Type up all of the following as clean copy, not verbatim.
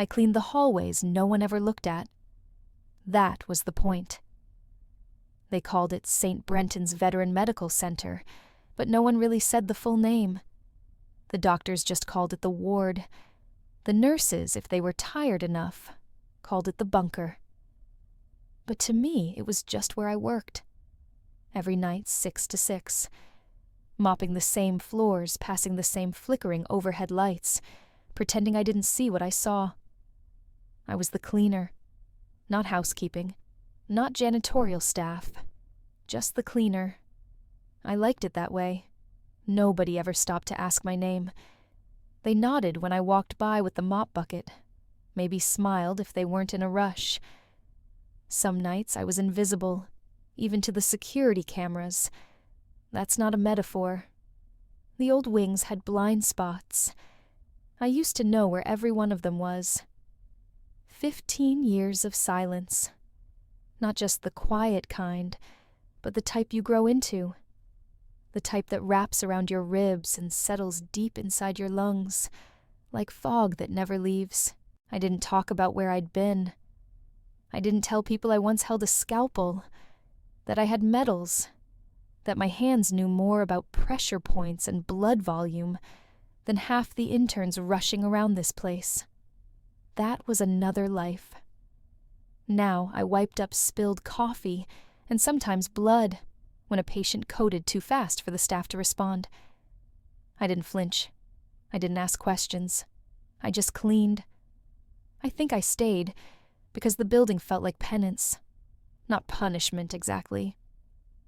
I cleaned the hallways no one ever looked at. That was the point. They called it St. Brenton's Veteran Medical Center, but no one really said the full name. The doctors just called it the ward. The nurses, if they were tired enough, called it the bunker. But to me, it was just where I worked. Every night, 6 to 6. Mopping the same floors, passing the same flickering overhead lights, pretending I didn't see what I saw. I was the cleaner. Not housekeeping. Not janitorial staff. Just the cleaner. I liked it that way. Nobody ever stopped to ask my name. They nodded when I walked by with the mop bucket. Maybe smiled if they weren't in a rush. Some nights I was invisible, even to the security cameras. That's not a metaphor. The old wings had blind spots. I used to know where every one of them was. 15 years of silence. Not just the quiet kind, but the type you grow into. The type that wraps around your ribs and settles deep inside your lungs, like fog that never leaves. I didn't talk about where I'd been. I didn't tell people I once held a scalpel, that I had medals, that my hands knew more about pressure points and blood volume than half the interns rushing around this place. That was another life. Now I wiped up spilled coffee and sometimes blood when a patient coded too fast for the staff to respond. I didn't flinch. I didn't ask questions. I just cleaned. I think I stayed because the building felt like penance. Not punishment exactly,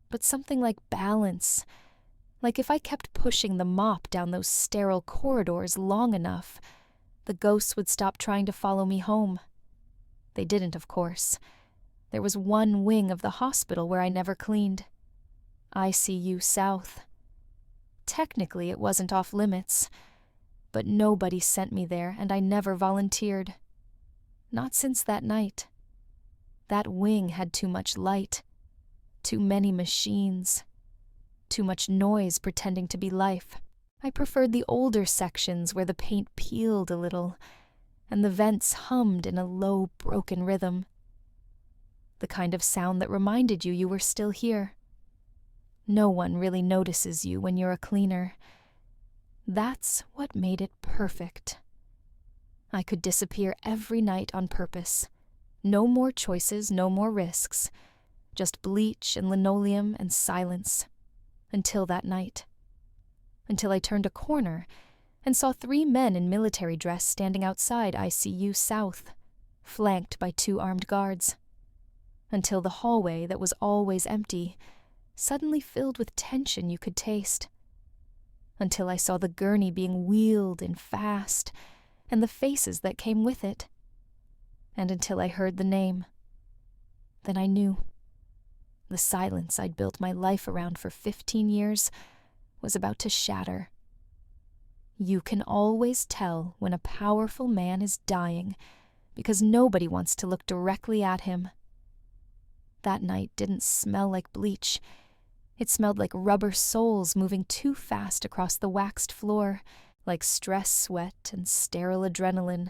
but something like balance. Like if I kept pushing the mop down those sterile corridors long enough, the ghosts would stop trying to follow me home. They didn't, of course. There was one wing of the hospital where I never cleaned. ICU South. Technically, it wasn't off limits, but nobody sent me there, and I never volunteered. Not since that night. That wing had too much light, too many machines, too much noise pretending to be life. I preferred the older sections where the paint peeled a little, and the vents hummed in a low, broken rhythm. The kind of sound that reminded you were still here. No one really notices you when you're a cleaner. That's what made it perfect. I could disappear every night on purpose. No more choices, no more risks. Just bleach and linoleum and silence. Until that night. Until I turned a corner and saw 3 men in military dress standing outside ICU South, flanked by 2 armed guards. Until the hallway that was always empty suddenly filled with tension you could taste. Until I saw the gurney being wheeled in fast, and the faces that came with it. And until I heard the name. Then I knew. The silence I'd built my life around for 15 years was about to shatter. You can always tell when a powerful man is dying because nobody wants to look directly at him. That night didn't smell like bleach. It smelled like rubber soles moving too fast across the waxed floor, like stress sweat and sterile adrenaline.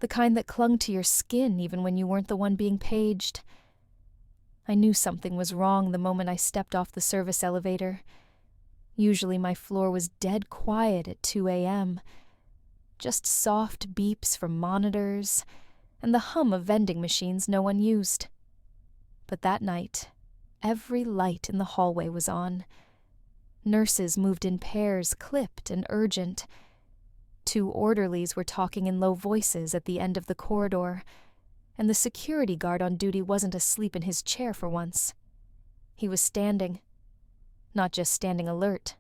The kind that clung to your skin even when you weren't the one being paged. I knew something was wrong the moment I stepped off the service elevator. Usually my floor was dead quiet at 2 a.m. Just soft beeps from monitors and the hum of vending machines no one used. But that night, every light in the hallway was on. Nurses moved in pairs, clipped and urgent. 2 orderlies were talking in low voices at the end of the corridor, and the security guard on duty wasn't asleep in his chair for once. He was standing. Not just standing alert,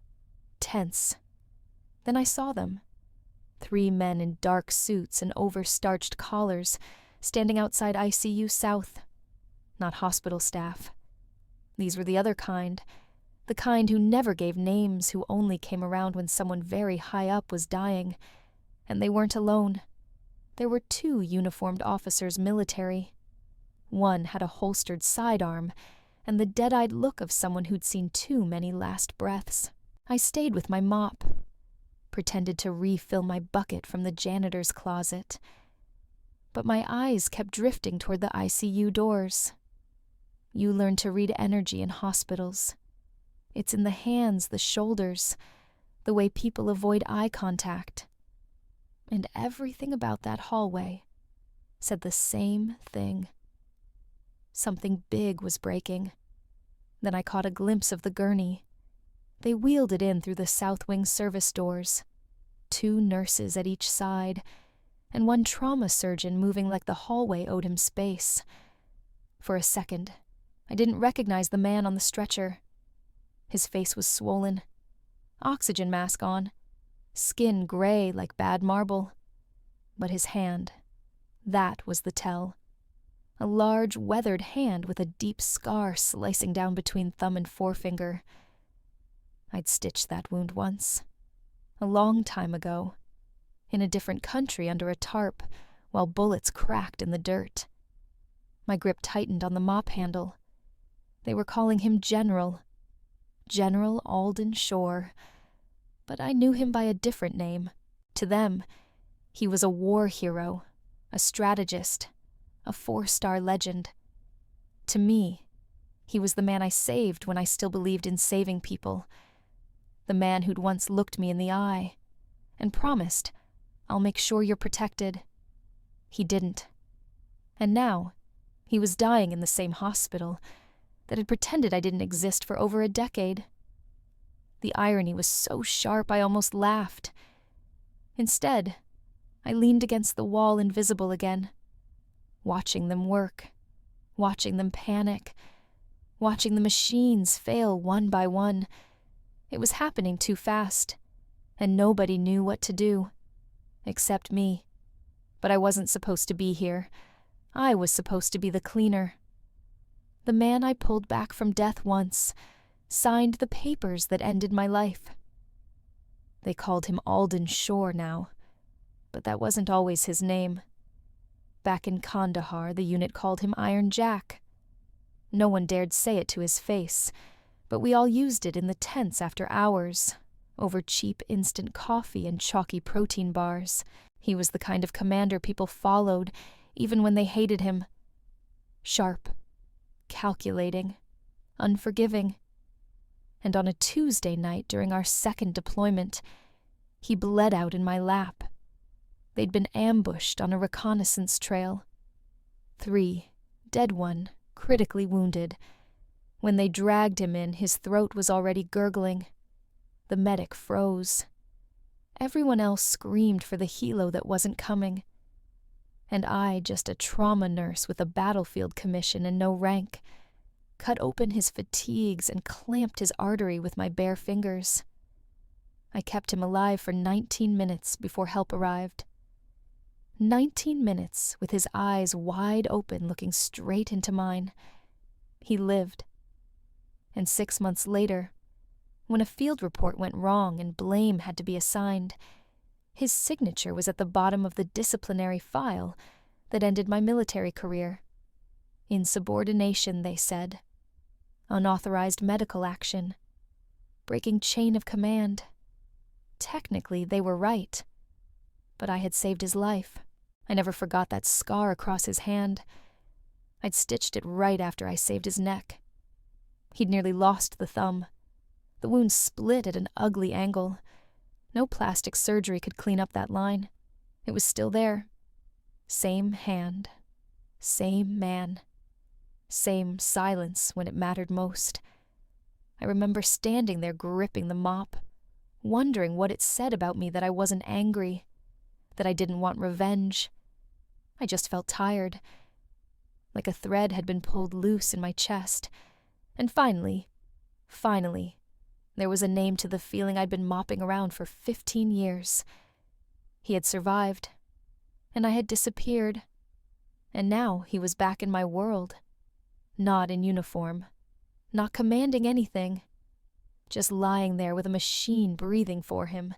tense. Then I saw them. 3 men in dark suits and over-starched collars, standing outside ICU South. Not hospital staff. These were the other kind. The kind who never gave names, who only came around when someone very high up was dying. And they weren't alone. There were 2 uniformed officers military. One had a holstered sidearm, and the dead-eyed look of someone who'd seen too many last breaths. I stayed with my mop, pretended to refill my bucket from the janitor's closet, but my eyes kept drifting toward the ICU doors. You learn to read energy in hospitals. It's in the hands, the shoulders, the way people avoid eye contact. And everything about that hallway said the same thing. Something big was breaking. Then I caught a glimpse of the gurney. They wheeled it in through the South Wing service doors. 2 nurses at each side, and 1 trauma surgeon moving like the hallway owed him space. For a second, I didn't recognize the man on the stretcher. His face was swollen, oxygen mask on, skin gray like bad marble. But his hand, that was the tell. A large, weathered hand with a deep scar slicing down between thumb and forefinger. I'd stitched that wound once, a long time ago, in a different country under a tarp, while bullets cracked in the dirt. My grip tightened on the mop handle. They were calling him General Alden Shore, but I knew him by a different name. To them, he was a war hero, a strategist, a 4-star legend. To me, he was the man I saved when I still believed in saving people, the man who'd once looked me in the eye and promised, "I'll make sure you're protected." He didn't. And now, he was dying in the same hospital that had pretended I didn't exist for over a decade. The irony was so sharp I almost laughed. Instead, I leaned against the wall invisible again, watching them work, watching them panic, watching the machines fail one by one. It was happening too fast, and nobody knew what to do, except me. But I wasn't supposed to be here. I was supposed to be the cleaner. The man I pulled back from death once signed the papers that ended my life. They called him Alden Shore now, but that wasn't always his name. Back in Kandahar, the unit called him Iron Jack. No one dared say it to his face, but we all used it in the tents after hours, over cheap instant coffee and chalky protein bars. He was the kind of commander people followed, even when they hated him. Sharp, calculating, unforgiving. And on a Tuesday night during our second deployment, he bled out in my lap. They'd been ambushed on a reconnaissance trail. 3, dead 1, critically wounded. When they dragged him in, his throat was already gurgling. The medic froze. Everyone else screamed for the helo that wasn't coming. And I, just a trauma nurse with a battlefield commission and no rank, cut open his fatigues and clamped his artery with my bare fingers. I kept him alive for 19 minutes before help arrived. 19 minutes with his eyes wide open looking straight into mine. He lived. And 6 months later, when a field report went wrong and blame had to be assigned, his signature was at the bottom of the disciplinary file that ended my military career. Insubordination, they said. Unauthorized medical action. Breaking chain of command. Technically, they were right. But I had saved his life. I never forgot that scar across his hand. I'd stitched it right after I saved his neck. He'd nearly lost the thumb. The wound split at an ugly angle. No plastic surgery could clean up that line. It was still there. Same hand. Same man. Same silence when it mattered most. I remember standing there gripping the mop, wondering what it said about me that I wasn't angry, that I didn't want revenge. I just felt tired, like a thread had been pulled loose in my chest. And finally, there was a name to the feeling I'd been mopping around for 15 years. He had survived, and I had disappeared. And now he was back in my world. Not in uniform, not commanding anything, just lying there with a machine breathing for him,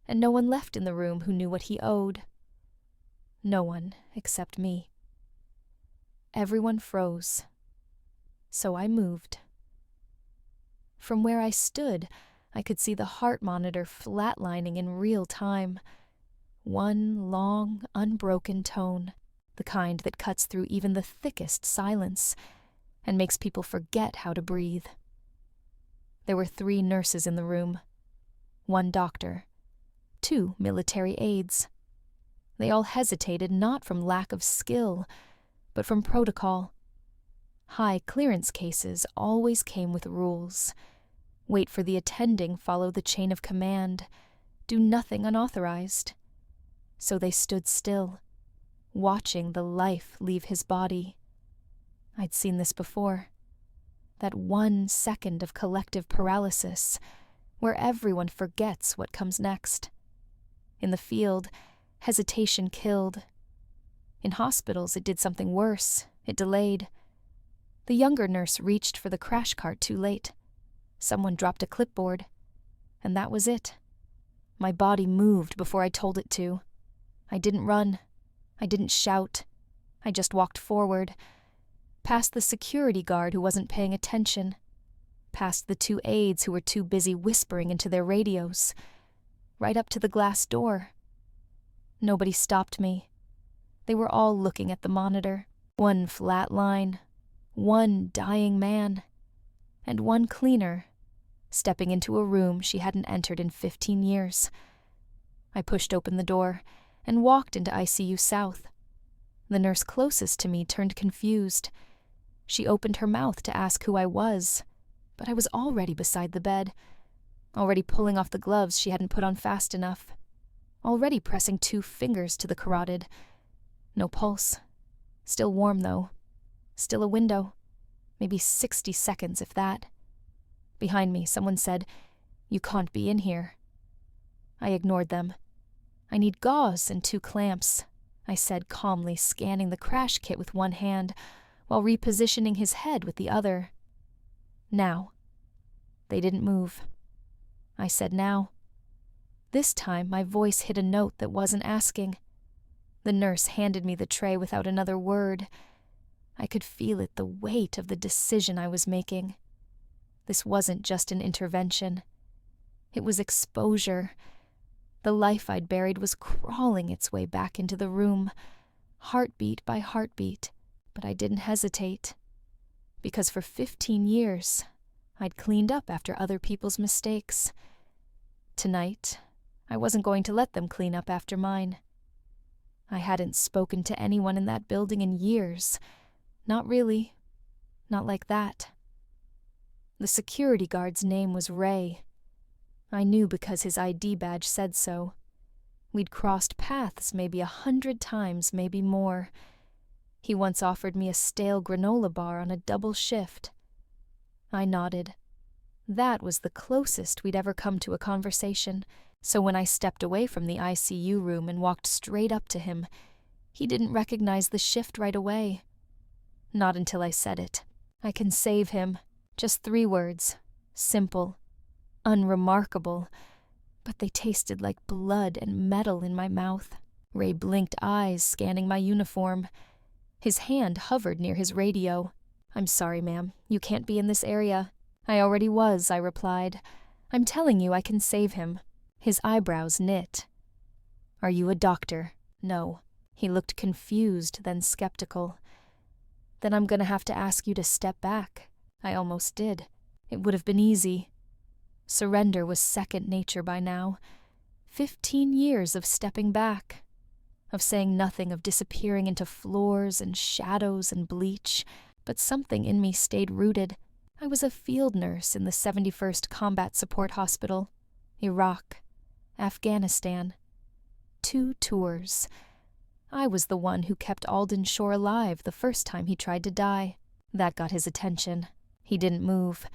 and no one left in the room who knew what he owed. No one except me. Everyone froze. So I moved. From where I stood, I could see the heart monitor flatlining in real time. One long, unbroken tone. the kind that cuts through even the thickest silence and makes people forget how to breathe. There were 3 nurses in the room, 1 doctor, 2 military aides. They all hesitated not from lack of skill, but from protocol. High clearance cases always came with rules. Wait for the attending, follow the chain of command, do nothing unauthorized. So they stood still, watching the life leave his body. I'd seen this before. That 1 second of collective paralysis, where everyone forgets what comes next. In the field, hesitation killed. In hospitals, it did something worse. It delayed. The younger nurse reached for the crash cart too late. Someone dropped a clipboard, and that was it. My body moved before I told it to. I didn't run. I didn't shout. I just walked forward, past the security guard who wasn't paying attention, past the 2 aides who were too busy whispering into their radios, right up to the glass door. Nobody stopped me. They were all looking at the monitor. 1 flat line, 1 dying man, and 1 cleaner, stepping into a room she hadn't entered in 15 years. I pushed open the door and walked into ICU South. The nurse closest to me turned confused. She opened her mouth to ask who I was, but I was already beside the bed, already pulling off the gloves she hadn't put on fast enough, already pressing 2 fingers to the carotid. No pulse. Still warm, though. Still a window. Maybe 60 seconds, if that. Behind me, someone said, "You can't be in here." I ignored them. "I need gauze and 2 clamps," I said calmly, scanning the crash kit with 1 hand, while repositioning his head with the other. "Now." They didn't move. I said now. This time my voice hit a note that wasn't asking. The nurse handed me the tray without another word. I could feel it, the weight of the decision I was making. This wasn't just an intervention. It was exposure. The life I'd buried was crawling its way back into the room, heartbeat by heartbeat, but I didn't hesitate. Because for 15 years, I'd cleaned up after other people's mistakes. Tonight, I wasn't going to let them clean up after mine. I hadn't spoken to anyone in that building in years. Not really. Not like that. The security guard's name was Ray. I knew because his ID badge said so. We'd crossed paths maybe 100 times, maybe more. He once offered me a stale granola bar on a double shift. I nodded. That was the closest we'd ever come to a conversation, so when I stepped away from the ICU room and walked straight up to him, he didn't recognize the shift right away. Not until I said it. "I can save him." Just 3 words. Simple. Unremarkable. But they tasted like blood and metal in my mouth. Ray blinked eyes, scanning my uniform. His hand hovered near his radio. "I'm sorry, ma'am. You can't be in this area." "I already was," I replied. "I'm telling you I can save him." His eyebrows knit. "Are you a doctor?" "No." He looked confused, then skeptical. "Then I'm gonna have to ask you to step back." I almost did. It would have been easy. Surrender was second nature by now. 15 years of stepping back. Of saying nothing, of disappearing into floors and shadows and bleach. But something in me stayed rooted. I was a field nurse in the 71st Combat Support Hospital. Iraq. Afghanistan. 2 tours. I was the one who kept Alden Shore alive the first time he tried to die. That got his attention. He didn't move.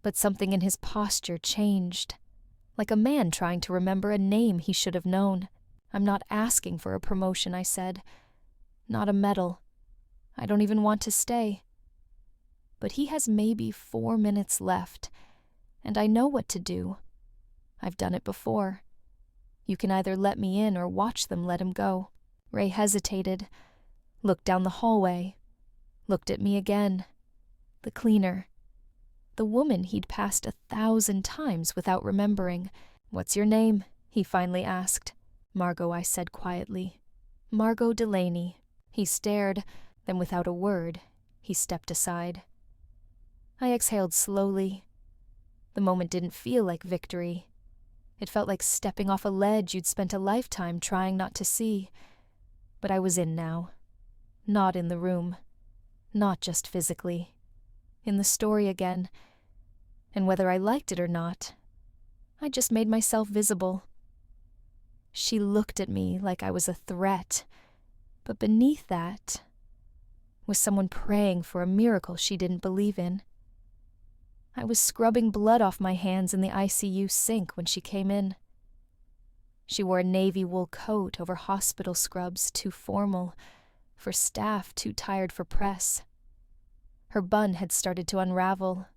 But something in his posture changed. Like a man trying to remember a name he should have known. "I'm not asking for a promotion," I said. "Not a medal. I don't even want to stay. But he has maybe 4 minutes left, and I know what to do. I've done it before. You can either let me in or watch them let him go." Ray hesitated, looked down the hallway, looked at me again. The cleaner. The woman he'd passed 1,000 times without remembering. "What's your name?" he finally asked. "Margo," I said quietly. "Margo Delaney." He stared, then without a word, he stepped aside. I exhaled slowly. The moment didn't feel like victory. It felt like stepping off a ledge you'd spent a lifetime trying not to see. But I was in now. Not in the room. Not just physically. In the story again. And whether I liked it or not, I just made myself visible. She looked at me like I was a threat, but beneath that was someone praying for a miracle she didn't believe in. I was scrubbing blood off my hands in the ICU sink when she came in. She wore a navy wool coat over hospital scrubs too formal, for staff too tired for press. Her bun had started to unravel,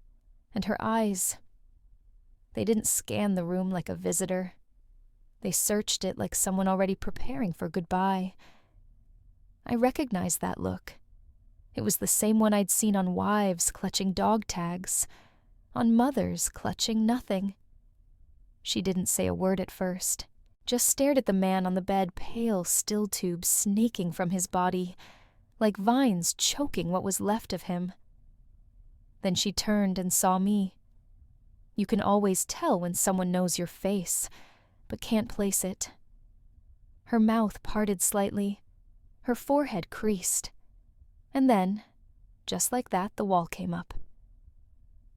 and her eyes, they didn't scan the room like a visitor. They searched it like someone already preparing for goodbye. I recognized that look. It was the same one I'd seen on wives clutching dog tags, on mothers clutching nothing. She didn't say a word at first, just stared at the man on the bed, pale still tubes snaking from his body, like vines choking what was left of him. Then she turned and saw me. You can always tell when someone knows your face, but can't place it. Her mouth parted slightly, her forehead creased, and then, just like that, the wall came up.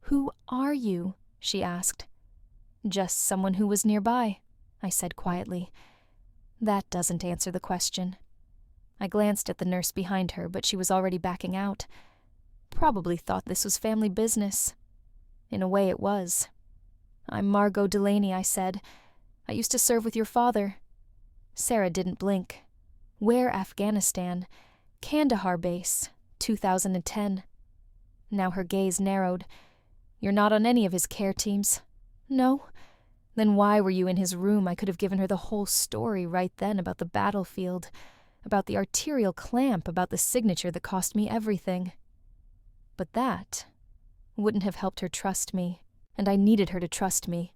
"Who are you?" she asked. "Just someone who was nearby," I said quietly. "That doesn't answer the question." I glanced at the nurse behind her, but she was already backing out. Probably thought this was family business. In a way it was. "I'm Margo Delaney," I said. "I used to serve with your father." Sarah didn't blink. "Where Afghanistan? Kandahar base, 2010. Now her gaze narrowed. "You're not on any of his care teams?" "No." "Then why were you in his room?" I could have given her the whole story right then about the battlefield, about the arterial clamp, about the signature that cost me everything. But that wouldn't have helped her trust me, and I needed her to trust me.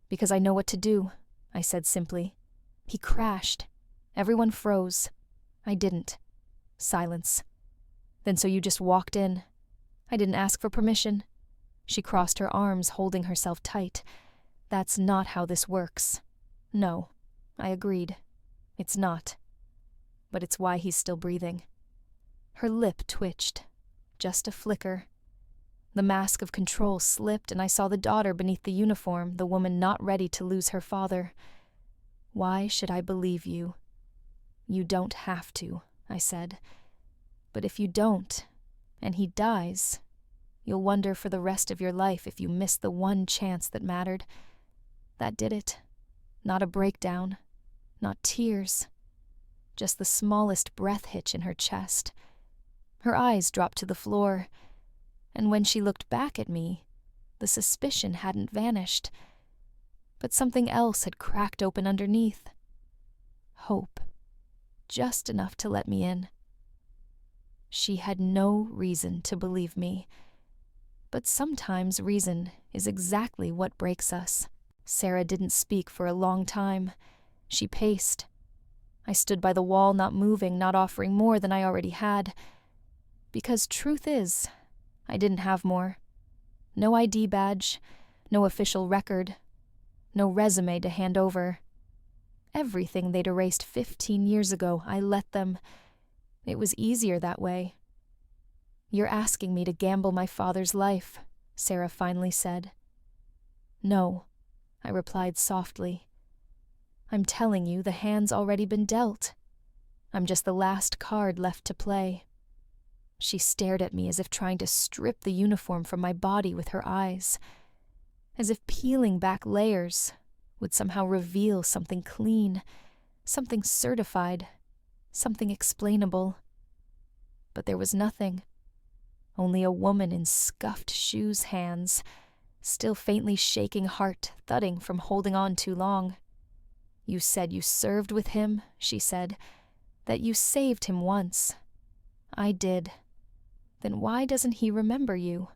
"Because I know what to do," I said simply. "He crashed. Everyone froze. I didn't." Silence. "Then so you just walked in?" "I didn't ask for permission." She crossed her arms, holding herself tight. "That's not how this works." "No," I agreed. "It's not. But it's why he's still breathing." Her lip twitched. Just a flicker. The mask of control slipped, and I saw the daughter beneath the uniform, the woman not ready to lose her father. "Why should I believe you?" "You don't have to," I said. "But if you don't, and he dies, you'll wonder for the rest of your life if you missed the one chance that mattered. That did it. Not a breakdown. Not tears. Just the smallest breath hitch in her chest." Her eyes dropped to the floor, and when she looked back at me, the suspicion hadn't vanished. But something else had cracked open underneath. Hope. Just enough to let me in. She had no reason to believe me. But sometimes reason is exactly what breaks us. Sarah didn't speak for a long time. She paced. I stood by the wall, not moving, not offering more than I already had. Because truth is, I didn't have more. No ID badge, no official record, no resume to hand over. Everything they'd erased 15 years ago, I let them. It was easier that way. "You're asking me to gamble my father's life," Sarah finally said. "No," I replied softly. "I'm telling you the hand's already been dealt. I'm just the last card left to play." She stared at me as if trying to strip the uniform from my body with her eyes, as if peeling back layers would somehow reveal something clean, something certified, something explainable. But there was nothing. Only a woman in scuffed shoes' hands, still faintly shaking, heart thudding from holding on too long. "You said you served with him," she said, "that you saved him once." "I did." "Then why doesn't he remember you?"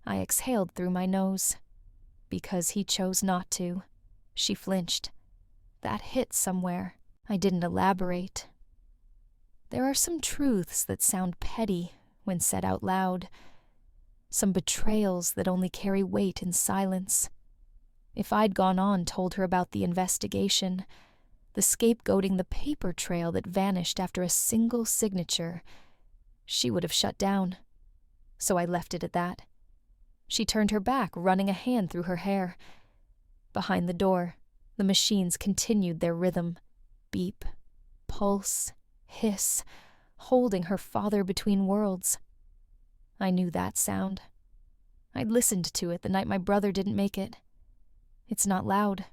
I exhaled through my nose. "Because he chose not to." She flinched. That hit somewhere. I didn't elaborate. There are some truths that sound petty when said out loud, some betrayals that only carry weight in silence. If I'd gone on told her about the investigation, the scapegoating the paper trail that vanished after a single signature, she would have shut down. So I left it at that. She turned her back, running a hand through her hair. Behind the door, the machines continued their rhythm. Beep, pulse, hiss, holding her father between worlds. I knew that sound. I'd listened to it the night my brother didn't make it. It's not loud.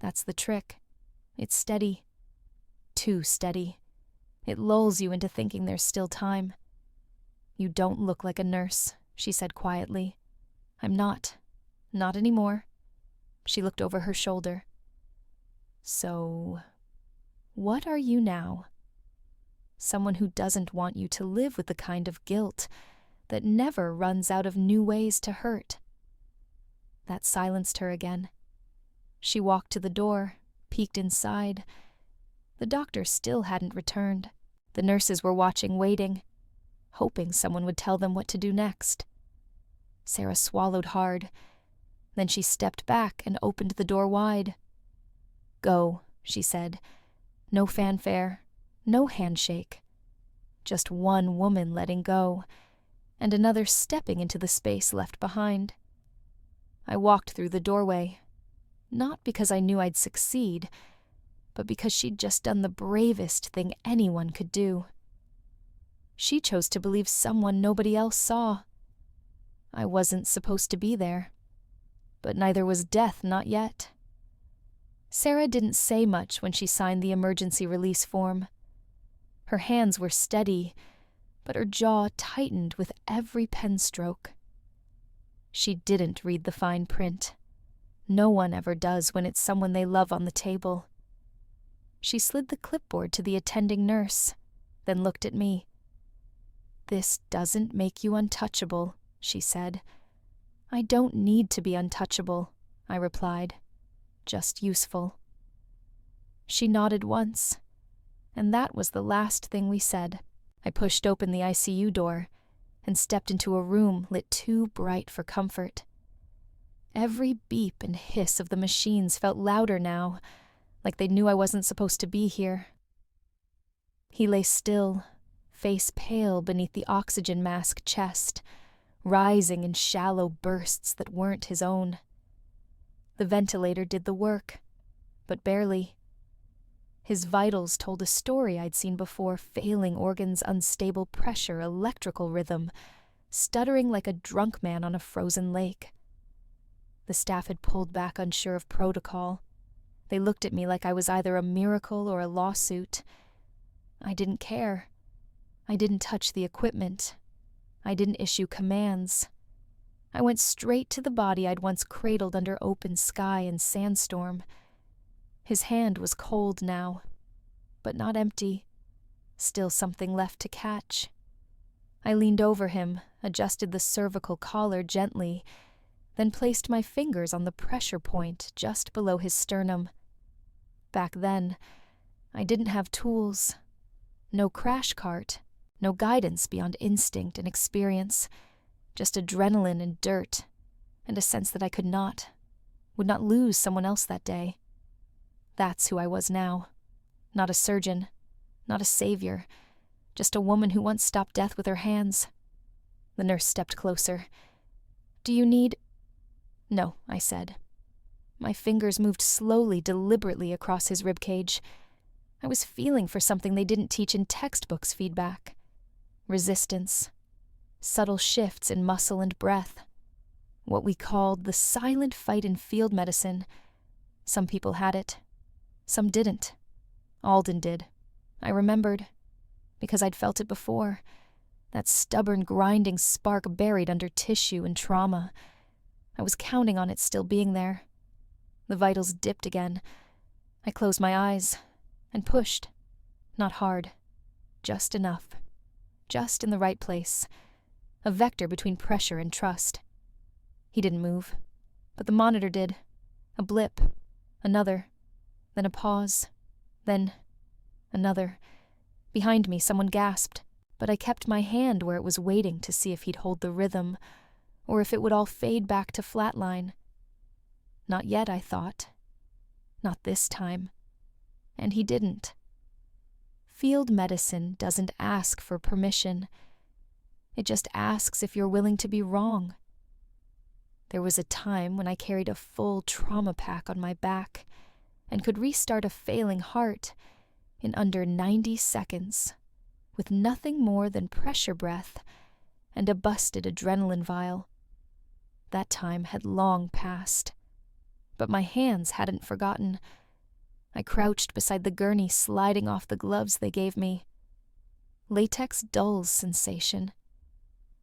That's the trick. It's steady. Too steady. It lulls you into thinking there's still time. You don't look like a nurse, she said quietly. I'm not. Not anymore. She looked over her shoulder. So, what are you now? Someone who doesn't want you to live with the kind of guilt that never runs out of new ways to hurt. That silenced her again. She walked to the door, peeked inside. The doctor still hadn't returned. The nurses were watching, waiting, hoping someone would tell them what to do next. Sarah swallowed hard. Then she stepped back and opened the door wide. Go, she said. No fanfare, no handshake. Just one woman letting go, and another stepping into the space left behind. I walked through the doorway, not because I knew I'd succeed, but because she'd just done the bravest thing anyone could do. She chose to believe someone nobody else saw. I wasn't supposed to be there, but neither was death, not yet. Sarah didn't say much when she signed the emergency release form. Her hands were steady, but her jaw tightened with every pen stroke. She didn't read the fine print. No one ever does when it's someone they love on the table. She slid the clipboard to the attending nurse, then looked at me. This doesn't make you untouchable, she said. I don't need to be untouchable, I replied. Just useful. She nodded once, and that was the last thing we said. I pushed open the ICU door and stepped into a room lit too bright for comfort. Every beep and hiss of the machines felt louder now, like they knew I wasn't supposed to be here. He lay still, face pale beneath the oxygen mask chest, rising in shallow bursts that weren't his own. The ventilator did the work, but barely. His vitals told a story I'd seen before, failing organs' unstable pressure, electrical rhythm, stuttering like a drunk man on a frozen lake. The staff had pulled back, unsure of protocol. They looked at me like I was either a miracle or a lawsuit. I didn't care. I didn't touch the equipment. I didn't issue commands. I went straight to the body I'd once cradled under open sky and sandstorm. His hand was cold now, but not empty. Still something left to catch. I leaned over him, adjusted the cervical collar gently, then placed my fingers on the pressure point just below his sternum. Back then, I didn't have tools. No crash cart, no guidance beyond instinct and experience, just adrenaline and dirt, and a sense that I would not lose someone else that day. That's who I was now. Not a surgeon, not a savior, just a woman who once stopped death with her hands. The nurse stepped closer. Do you need... No, I said. My fingers moved slowly, deliberately across his ribcage. I was feeling for something they didn't teach in textbooks feedback. Resistance. Subtle shifts in muscle and breath. What we called the silent fight in field medicine. Some people had it. Some didn't. Alden did. I remembered. Because I'd felt it before. That stubborn, grinding spark buried under tissue and trauma. I was counting on it still being there. The vitals dipped again. I closed my eyes and pushed. Not hard. Just enough. Just in the right place. A vector between pressure and trust. He didn't move, but the monitor did. A blip. Another. Then a pause. Then another. Behind me, someone gasped, but I kept my hand where it was waiting to see if he'd hold the rhythm, or if it would all fade back to flatline. Not yet, I thought. Not this time. And he didn't. Field medicine doesn't ask for permission. It just asks if you're willing to be wrong. There was a time when I carried a full trauma pack on my back and could restart a failing heart in under 90 seconds with nothing more than pressure breath and a busted adrenaline vial. That time had long passed, but my hands hadn't forgotten. I crouched beside the gurney, sliding off the gloves they gave me. Latex dulls sensation.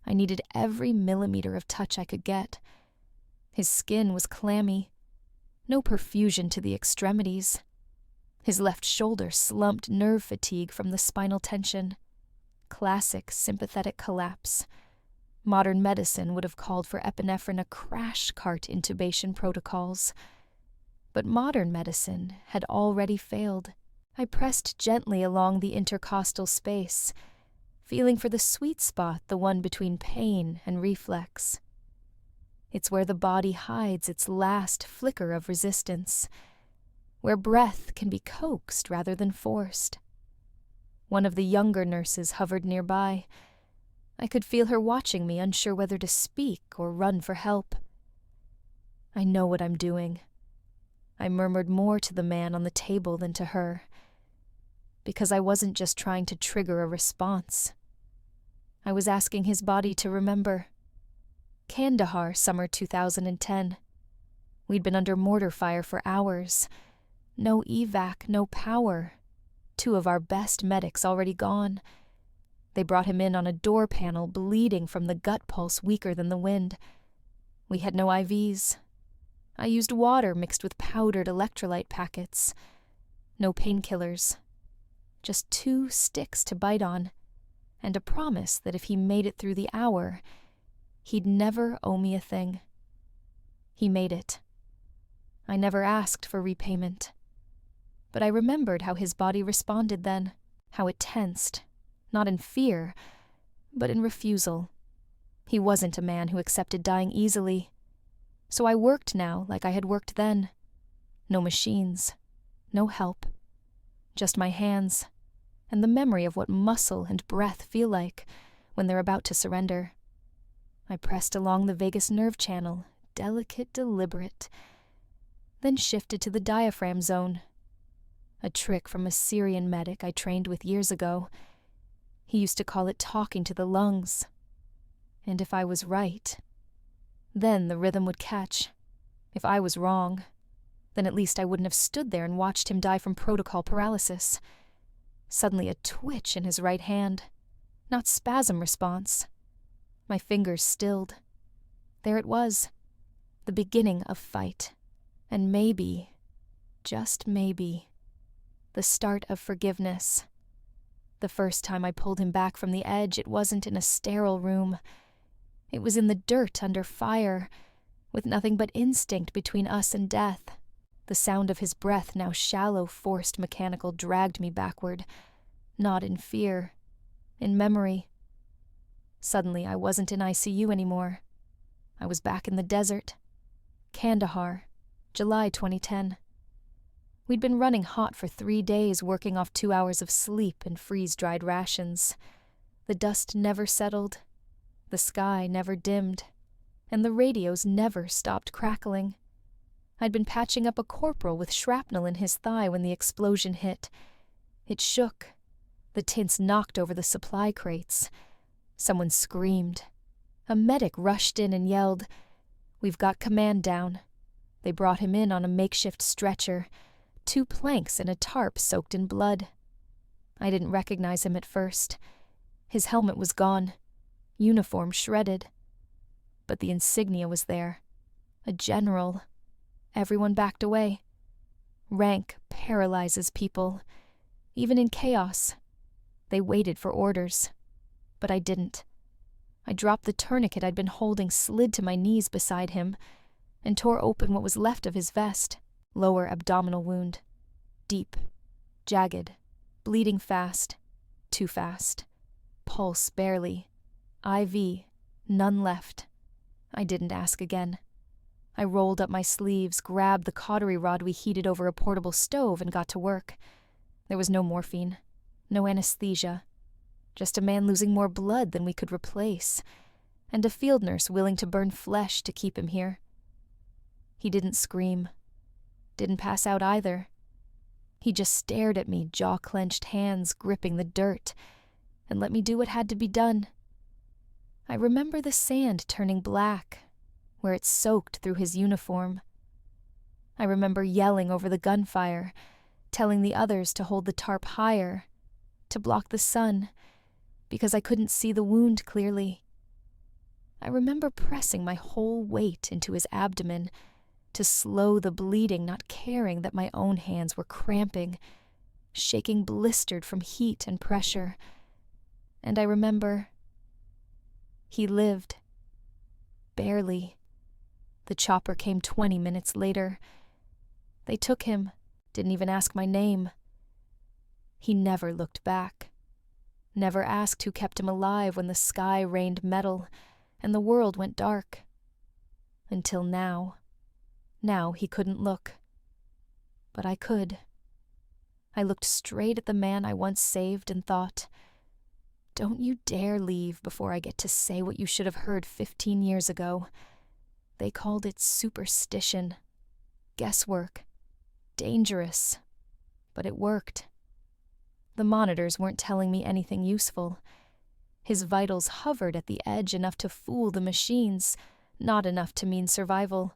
I needed every millimeter of touch I could get. His skin was clammy. No perfusion to the extremities. His left shoulder slumped nerve fatigue from the spinal tension. Classic sympathetic collapse. Modern medicine would have called for epinephrine a crash cart intubation protocols. But modern medicine had already failed. I pressed gently along the intercostal space, feeling for the sweet spot, the one between pain and reflex. It's where the body hides its last flicker of resistance, where breath can be coaxed rather than forced. One of the younger nurses hovered nearby. I could feel her watching me, unsure whether to speak or run for help. I know what I'm doing. I murmured more to the man on the table than to her, because I wasn't just trying to trigger a response. I was asking his body to remember. Kandahar, summer 2010. We'd been under mortar fire for hours. No evac, no power. 2 of our best medics already gone. They brought him in on a door panel, bleeding from the gut pulse weaker than the wind. We had no IVs. I used water mixed with powdered electrolyte packets. No painkillers. Just 2 sticks to bite on, and a promise that if he made it through the hour, he'd never owe me a thing. He made it. I never asked for repayment. But I remembered how his body responded then, how it tensed, not in fear, but in refusal. He wasn't a man who accepted dying easily. So I worked now like I had worked then. No machines, no help. Just my hands, and the memory of what muscle and breath feel like when they're about to surrender. I pressed along the vagus nerve channel, delicate, deliberate, then shifted to the diaphragm zone. A trick from a Syrian medic I trained with years ago. He used to call it talking to the lungs. And if I was right, then the rhythm would catch. If I was wrong, then at least I wouldn't have stood there and watched him die from protocol paralysis. Suddenly a twitch in his right hand. Not spasm response. My fingers stilled. There it was. The beginning of fight. And maybe, just maybe, the start of forgiveness. The first time I pulled him back from the edge, it wasn't in a sterile room. It was in the dirt under fire, with nothing but instinct between us and death. The sound of his breath, now shallow, forced, mechanical, dragged me backward. Not in fear, in memory. Suddenly, I wasn't in ICU anymore. I was back in the desert. Kandahar, July 2010. We'd been running hot for 3 days, working off 2 hours of sleep and freeze-dried rations. The dust never settled. The sky never dimmed, and the radios never stopped crackling. I'd been patching up a corporal with shrapnel in his thigh when the explosion hit. It shook. The tints knocked over the supply crates. Someone screamed. A medic rushed in and yelled, "We've got command down." They brought him in on a makeshift stretcher, 2 planks and a tarp soaked in blood. I didn't recognize him at first. His helmet was gone. Uniform shredded. But the insignia was there. A general. Everyone backed away. Rank paralyzes people, even in chaos. They waited for orders. But I didn't. I dropped the tourniquet I'd been holding, slid to my knees beside him, and tore open what was left of his vest. Lower abdominal wound. Deep. Jagged. Bleeding fast. Too fast. Pulse barely. IV. None left. I didn't ask again. I rolled up my sleeves, grabbed the cautery rod we heated over a portable stove, and got to work. There was no morphine. No anesthesia. Just a man losing more blood than we could replace, and a field nurse willing to burn flesh to keep him here. He didn't scream. Didn't pass out either. He just stared at me, jaw-clenched hands gripping the dirt, and let me do what had to be done. I remember the sand turning black, where it soaked through his uniform. I remember yelling over the gunfire, telling the others to hold the tarp higher, to block the sun, because I couldn't see the wound clearly. I remember pressing my whole weight into his abdomen to slow the bleeding, not caring that my own hands were cramping, shaking blistered from heat and pressure. And I remember he lived. Barely. The chopper came 20 minutes later. They took him, didn't even ask my name. He never looked back. Never asked who kept him alive when the sky rained metal and the world went dark. Until now. Now he couldn't look. But I could. I looked straight at the man I once saved and thought, "Don't you dare leave before I get to say what you should have heard 15 years ago. They called it superstition, guesswork, dangerous, but it worked. The monitors weren't telling me anything useful. His vitals hovered at the edge enough to fool the machines, not enough to mean survival.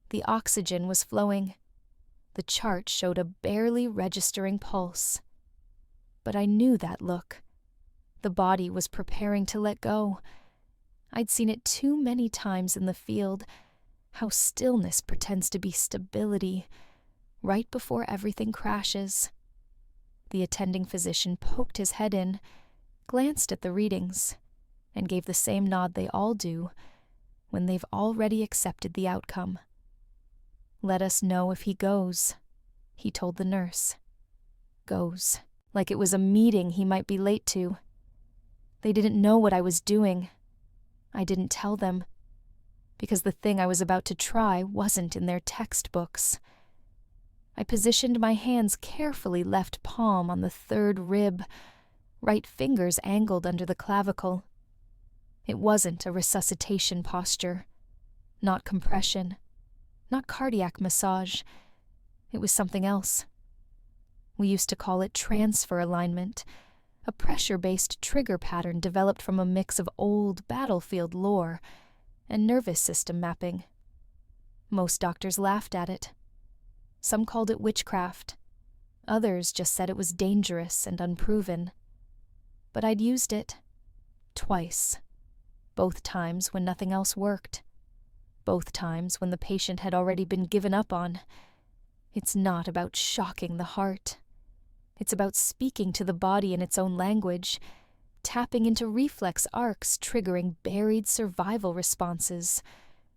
The oxygen was flowing. The chart showed a barely registering pulse. But I knew that look. The body was preparing to let go. I'd seen it too many times in the field, how stillness pretends to be stability, right before everything crashes. The attending physician poked his head in, glanced at the readings, and gave the same nod they all do when they've already accepted the outcome. "Let us know if he goes," he told the nurse. Goes, like it was a meeting he might be late to. They didn't know what I was doing. I didn't tell them, because the thing I was about to try wasn't in their textbooks. I positioned my hands carefully left palm on the third rib, right fingers angled under the clavicle. It wasn't a resuscitation posture, not compression, not cardiac massage. It was something else. We used to call it transfer alignment, a pressure-based trigger pattern developed from a mix of old battlefield lore and nervous system mapping. Most doctors laughed at it. Some called it witchcraft. Others just said it was dangerous and unproven. But I'd used it. Twice. Both times when nothing else worked. Both times when the patient had already been given up on. It's not about shocking the heart. It's about speaking to the body in its own language, tapping into reflex arcs triggering buried survival responses,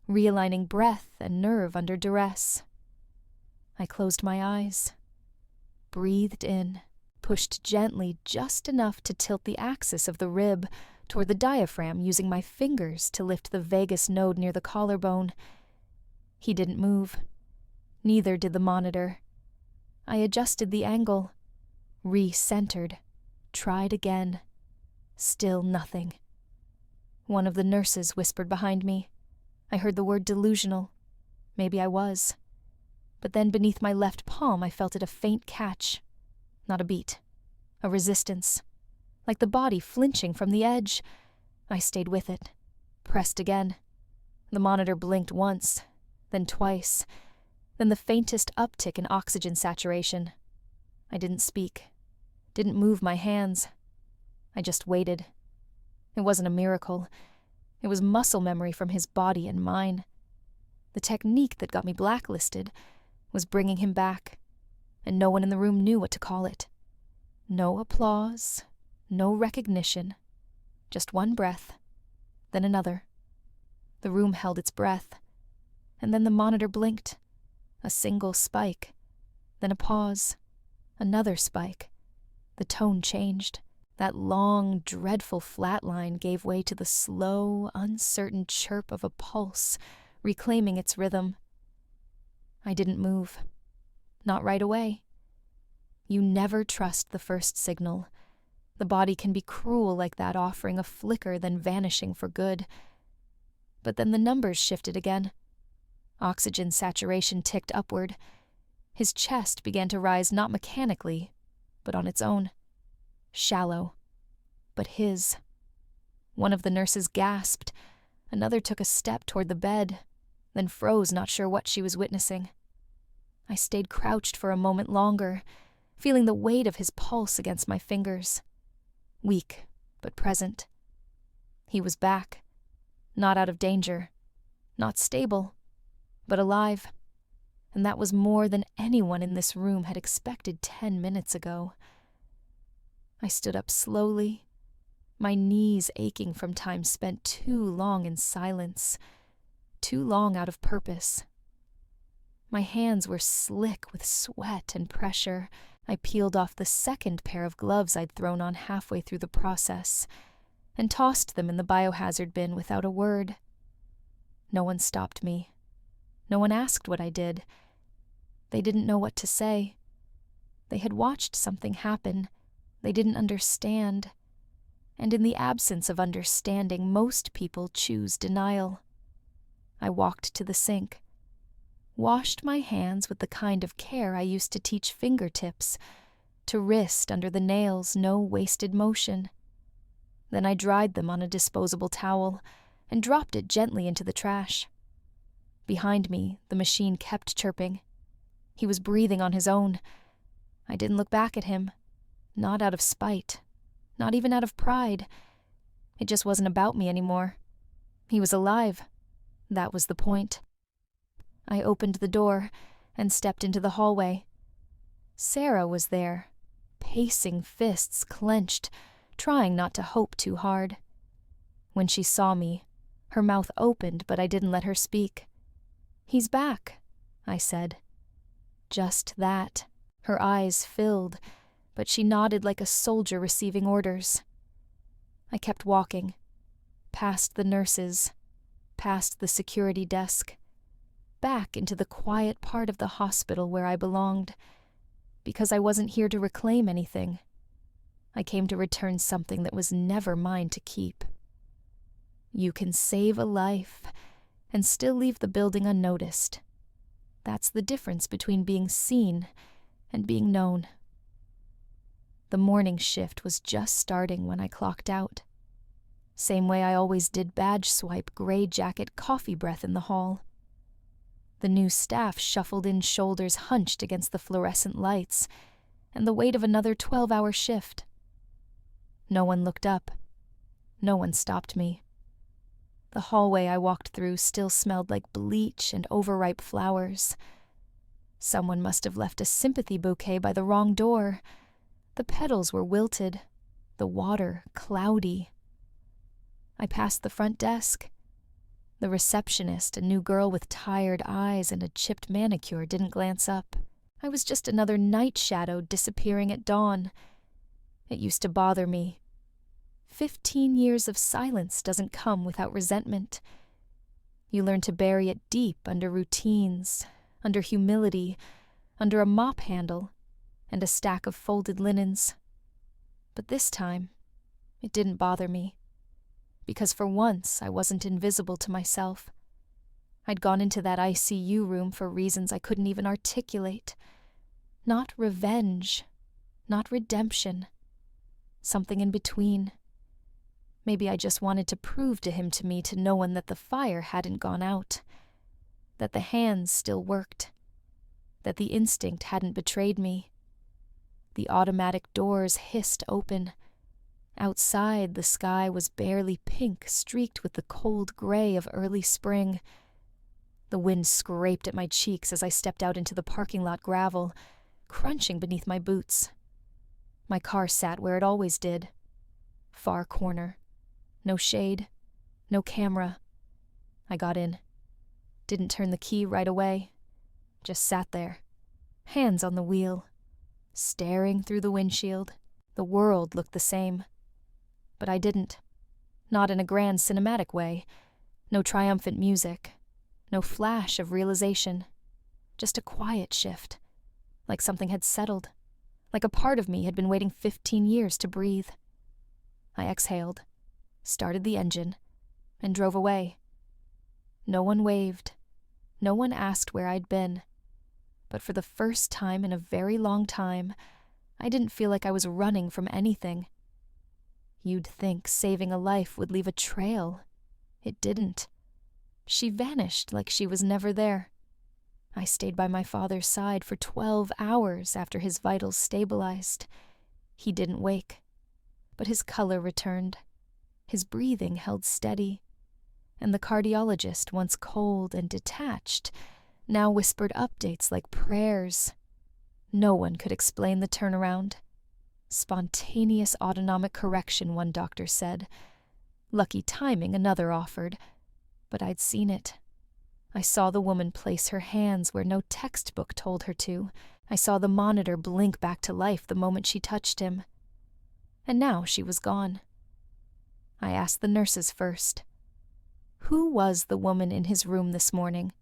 realigning breath and nerve under duress. I closed my eyes, breathed in, pushed gently just enough to tilt the axis of the rib toward the diaphragm using my fingers to lift the vagus node near the collarbone. He didn't move. Neither did the monitor. I adjusted the angle, re-centered, tried again. Still nothing. One of the nurses whispered behind me. I heard the word delusional. Maybe I was. But then beneath my left palm I felt it a faint catch. Not a beat. A resistance. Like the body flinching from the edge. I stayed with it. Pressed again. The monitor blinked once, then twice, then the faintest uptick in oxygen saturation. I didn't speak. Didn't move my hands. I just waited. It wasn't a miracle. It was muscle memory from his body and mine. The technique that got me blacklisted was bringing him back, and no one in the room knew what to call it. No applause, no recognition, just one breath, then another. The room held its breath, and then the monitor blinked. A single spike, then a pause, another spike. The tone changed. That long, dreadful flat line gave way to the slow, uncertain chirp of a pulse, reclaiming its rhythm. I didn't move. Not right away. You never trust the first signal. The body can be cruel like that, offering a flicker, then vanishing for good. But then the numbers shifted again. Oxygen saturation ticked upward. His chest began to rise not mechanically, but on its own. Shallow, but his. One of the nurses gasped. Another took a step toward the bed, then froze, not sure what she was witnessing. I stayed crouched for a moment longer, feeling the weight of his pulse against my fingers. Weak, but present. He was back. Not out of danger. Not stable, but alive. And that was more than anyone in this room had expected 10 minutes ago. I stood up slowly, my knees aching from time spent too long in silence, too long out of purpose. My hands were slick with sweat and pressure. I peeled off the second pair of gloves I'd thrown on halfway through the process and tossed them in the biohazard bin without a word. No one stopped me. No one asked what I did. They didn't know what to say. They had watched something happen. They didn't understand. And in the absence of understanding, most people choose denial. I walked to the sink, washed my hands with the kind of care I used to teach fingertips, to wrist under the nails, no wasted motion. Then I dried them on a disposable towel and dropped it gently into the trash. Behind me, the machine kept chirping. He was breathing on his own. I didn't look back at him, not out of spite, not even out of pride. It just wasn't about me anymore. He was alive. That was the point. I opened the door and stepped into the hallway. Sarah was there, pacing, fists clenched, trying not to hope too hard. When she saw me, her mouth opened, but I didn't let her speak. "He's back," I said. Just that. Her eyes filled, but she nodded like a soldier receiving orders. I kept walking, past the nurses, past the security desk, back into the quiet part of the hospital where I belonged, because I wasn't here to reclaim anything. I came to return something that was never mine to keep. You can save a life and still leave the building unnoticed. That's the difference between being seen and being known. The morning shift was just starting when I clocked out. Same way I always did badge swipe, gray jacket, coffee breath in the hall. The new staff shuffled in, shoulders hunched against the fluorescent lights, and the weight of another 12-hour shift. No one looked up. No one stopped me. The hallway I walked through still smelled like bleach and overripe flowers. Someone must have left a sympathy bouquet by the wrong door. The petals were wilted, the water cloudy. I passed the front desk. The receptionist, a new girl with tired eyes and a chipped manicure, didn't glance up. I was just another night shadow disappearing at dawn. It used to bother me. 15 years of silence doesn't come without resentment. You learn to bury it deep under routines, under humility, under a mop handle, and a stack of folded linens. But this time, it didn't bother me. Because for once, I wasn't invisible to myself. I'd gone into that ICU room for reasons I couldn't even articulate. Not revenge, not redemption. Something in between. Maybe I just wanted to prove to me to no one that the fire hadn't gone out, that the hands still worked, that the instinct hadn't betrayed me. The automatic doors hissed open. Outside, the sky was barely pink, streaked with the cold gray of early spring. The wind scraped at my cheeks as I stepped out into the parking lot gravel, crunching beneath my boots. My car sat where it always did. Far corner. No shade. No camera. I got in. Didn't turn the key right away. Just sat there. Hands on the wheel. Staring through the windshield. The world looked the same. But I didn't. Not in a grand cinematic way. No triumphant music. No flash of realization. Just a quiet shift. Like something had settled. Like a part of me had been waiting 15 years to breathe. I exhaled, started the engine, and drove away. No one waved. No one asked where I'd been. But for the first time in a very long time, I didn't feel like I was running from anything. You'd think saving a life would leave a trail. It didn't. She vanished like she was never there. I stayed by my father's side for 12 hours after his vitals stabilized. He didn't wake, but his color returned. His breathing held steady, and the cardiologist, once cold and detached, now whispered updates like prayers. No one could explain the turnaround. Spontaneous autonomic correction, one doctor said. Lucky timing, another offered. But I'd seen it. I saw the woman place her hands where no textbook told her to. I saw the monitor blink back to life the moment she touched him. And now she was gone. I asked the nurses first. Who was the woman in his room this morning?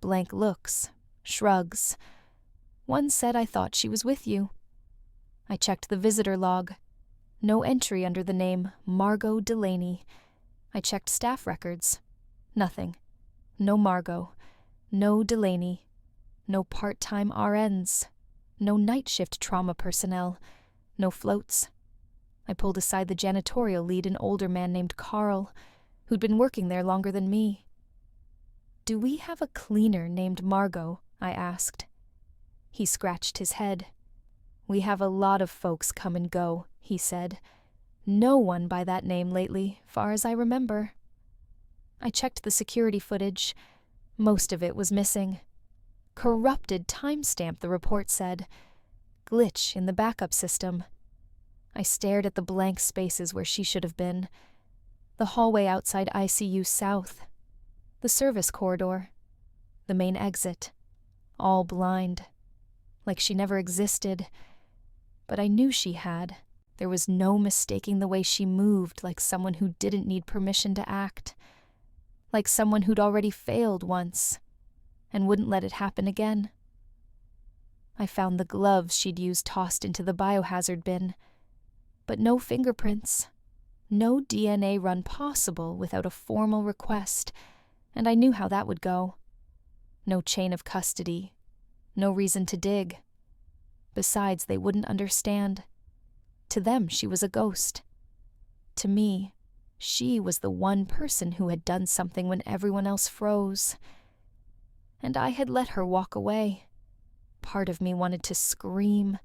Blank looks, shrugs. One said I thought she was with you. I checked the visitor log. No entry under the name Margo Delaney. I checked staff records. Nothing. No Margo. No Delaney. No part-time RNs. No night shift trauma personnel. No floats. I pulled aside the janitorial lead, an older man named Carl, who'd been working there longer than me. Do we have a cleaner named Margo? I asked. He scratched his head. We have a lot of folks come and go, he said. No one by that name lately, far as I remember. I checked the security footage. Most of it was missing. Corrupted timestamp, the report said. Glitch in the backup system. I stared at the blank spaces where she should have been. The hallway outside ICU South. The service corridor. The main exit. All blind. Like she never existed. But I knew she had. There was no mistaking the way she moved, like someone who didn't need permission to act. Like someone who'd already failed once and wouldn't let it happen again. I found the gloves she'd used tossed into the biohazard bin, but no fingerprints, no DNA run possible without a formal request, and I knew how that would go. No chain of custody, no reason to dig. Besides, they wouldn't understand. To them, she was a ghost. To me, she was the one person who had done something when everyone else froze. And I had let her walk away. Part of me wanted to scream,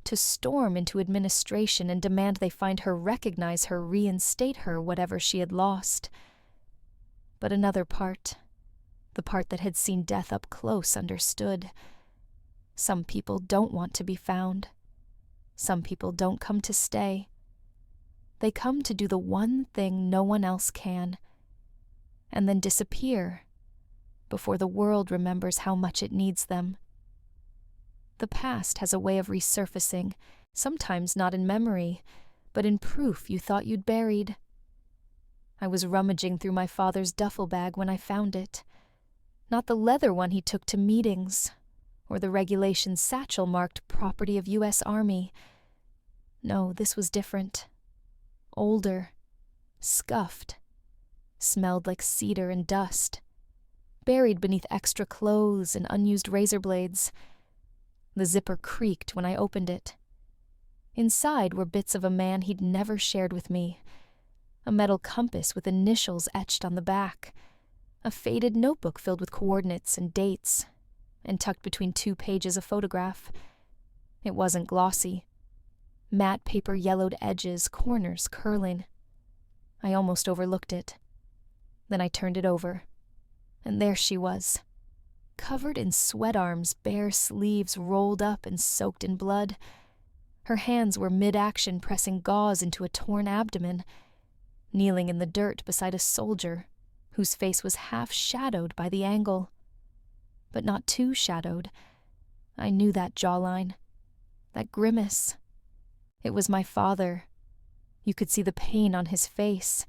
to storm into administration and demand they find her, recognize her, reinstate her, whatever she had lost. But another part, the part that had seen death up close, understood. Some people don't want to be found. Some people don't come to stay. They come to do the one thing no one else can, and then disappear before the world remembers how much it needs them. The past has a way of resurfacing, sometimes not in memory, but in proof you thought you'd buried. I was rummaging through my father's duffel bag when I found it. Not the leather one he took to meetings, or the regulation satchel marked property of U.S. Army. No, this was different. Older, scuffed, smelled like cedar and dust, buried beneath extra clothes and unused razor blades. The zipper creaked when I opened it. Inside were bits of a man he'd never shared with me. A metal compass with initials etched on the back. A faded notebook filled with coordinates and dates, and tucked between 2 pages a photograph. It wasn't glossy. Matte paper yellowed edges, corners curling. I almost overlooked it. Then I turned it over, and there she was, covered in sweat arms, bare sleeves rolled up and soaked in blood. Her hands were mid-action pressing gauze into a torn abdomen, kneeling in the dirt beside a soldier whose face was half shadowed by the angle. But not too shadowed. I knew that jawline, that grimace. It was my father. You could see the pain on his face,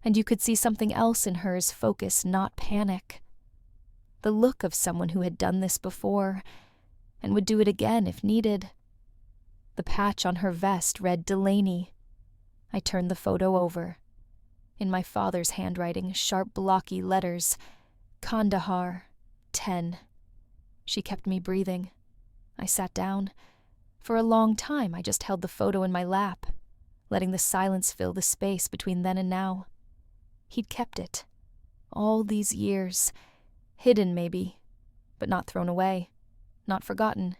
and you could see something else in hers focus, not panic. The look of someone who had done this before, and would do it again if needed. The patch on her vest read Delaney. I turned the photo over. In my father's handwriting, sharp blocky letters, Kandahar, 10. She kept me breathing. I sat down. For a long time, I just held the photo in my lap, letting the silence fill the space between then and now. He'd kept it. All these years. Hidden, maybe, but not thrown away. Not forgotten.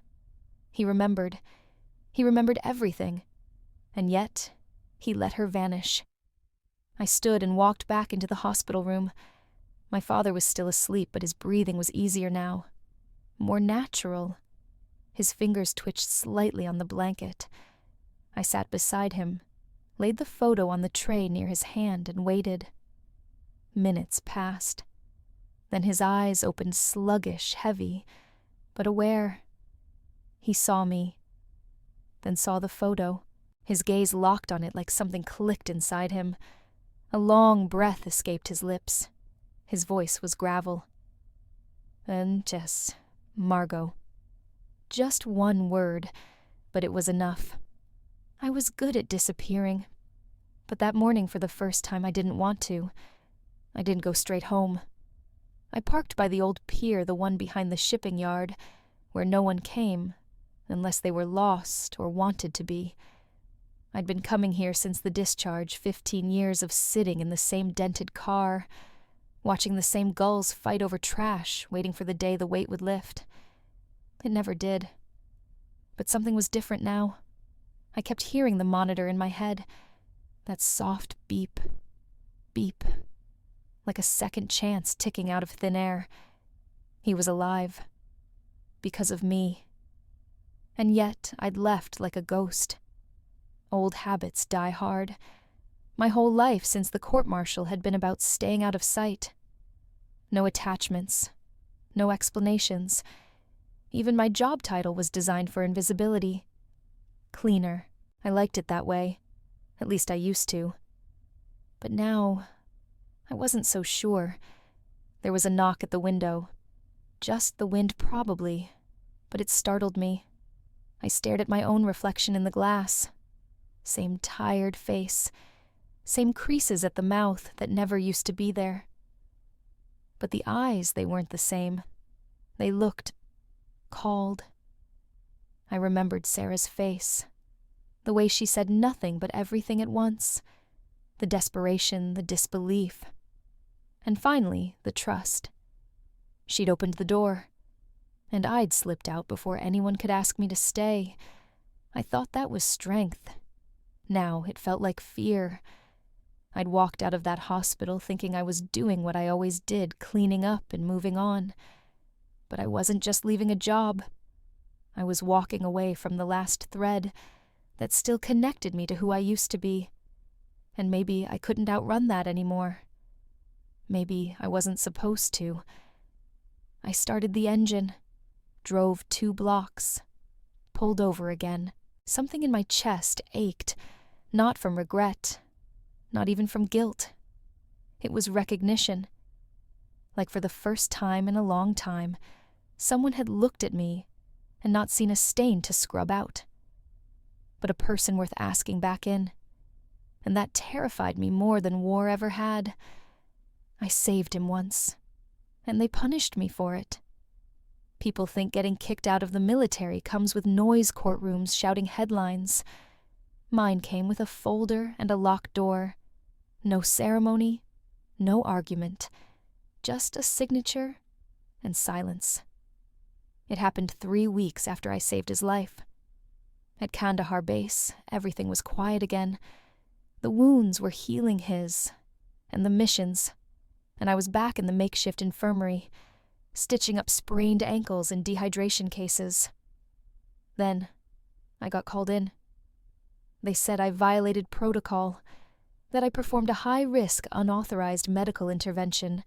He remembered. He remembered everything. And yet, he let her vanish. I stood and walked back into the hospital room. My father was still asleep, but his breathing was easier now. More natural. His fingers twitched slightly on the blanket. I sat beside him, laid the photo on the tray near his hand, and waited. Minutes passed. Then his eyes opened sluggish, heavy, but aware. He saw me, then saw the photo. His gaze locked on it like something clicked inside him. A long breath escaped his lips. His voice was gravel. And Jess, Margo. Just one word, but it was enough. I was good at disappearing, but that morning for the first time I didn't want to. I didn't go straight home. I parked by the old pier, the one behind the shipping yard, where no one came, unless they were lost or wanted to be. I'd been coming here since the discharge, 15 years of sitting in the same dented car, watching the same gulls fight over trash, waiting for the day the weight would lift. It never did. But something was different now. I kept hearing the monitor in my head, that soft beep, beep, like a second chance ticking out of thin air. He was alive. Because of me. And yet I'd left like a ghost. Old habits die hard. My whole life since the court-martial had been about staying out of sight. No attachments. No explanations. Even my job title was designed for invisibility. Cleaner. I liked it that way. At least I used to. But now, I wasn't so sure. There was a knock at the window. Just the wind, probably, but it startled me. I stared at my own reflection in the glass. Same tired face. Same creases at the mouth that never used to be there. But the eyes, they weren't the same. They looked called. I remembered Sarah's face. The way she said nothing but everything at once. The desperation, the disbelief. And finally, the trust. She'd opened the door. And I'd slipped out before anyone could ask me to stay. I thought that was strength. Now it felt like fear. I'd walked out of that hospital thinking I was doing what I always did, cleaning up and moving on. But I wasn't just leaving a job. I was walking away from the last thread that still connected me to who I used to be. And maybe I couldn't outrun that anymore. Maybe I wasn't supposed to. I started the engine, drove 2 blocks, pulled over again. Something in my chest ached, not from regret, not even from guilt. It was recognition. Like for the first time in a long time, someone had looked at me and not seen a stain to scrub out. But a person worth asking back in. And that terrified me more than war ever had. I saved him once, and they punished me for it. People think getting kicked out of the military comes with noise courtrooms shouting headlines. Mine came with a folder and a locked door. No ceremony, no argument, just a signature and silence. It happened 3 weeks after I saved his life. At Kandahar base, everything was quiet again. The wounds were healing his, and the missions, and I was back in the makeshift infirmary, stitching up sprained ankles in dehydration cases. Then, I got called in. They said I violated protocol, that I performed a high-risk, unauthorized medical intervention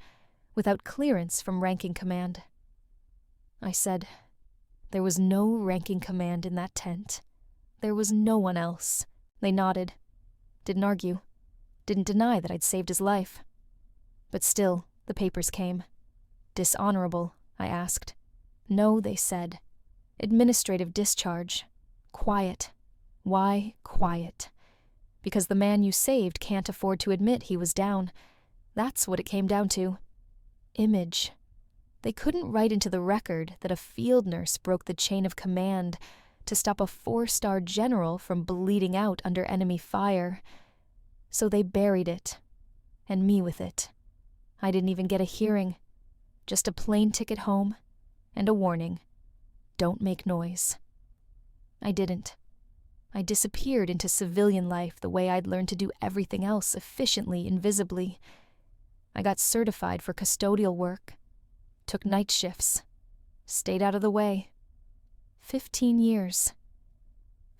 without clearance from ranking command. I said, there was no ranking command in that tent. There was no one else. They nodded. Didn't argue. Didn't deny that I'd saved his life. But still, the papers came. Dishonorable, I asked. No, they said. Administrative discharge. Quiet. Why quiet? Because the man you saved can't afford to admit he was down. That's what it came down to. Image. They couldn't write into the record that a field nurse broke the chain of command to stop a 4-star general from bleeding out under enemy fire. So they buried it, and me with it. I didn't even get a hearing, just a plane ticket home and a warning. Don't make noise. I didn't. I disappeared into civilian life the way I'd learned to do everything else efficiently, invisibly. I got certified for custodial work, took night shifts, stayed out of the way. 15 years.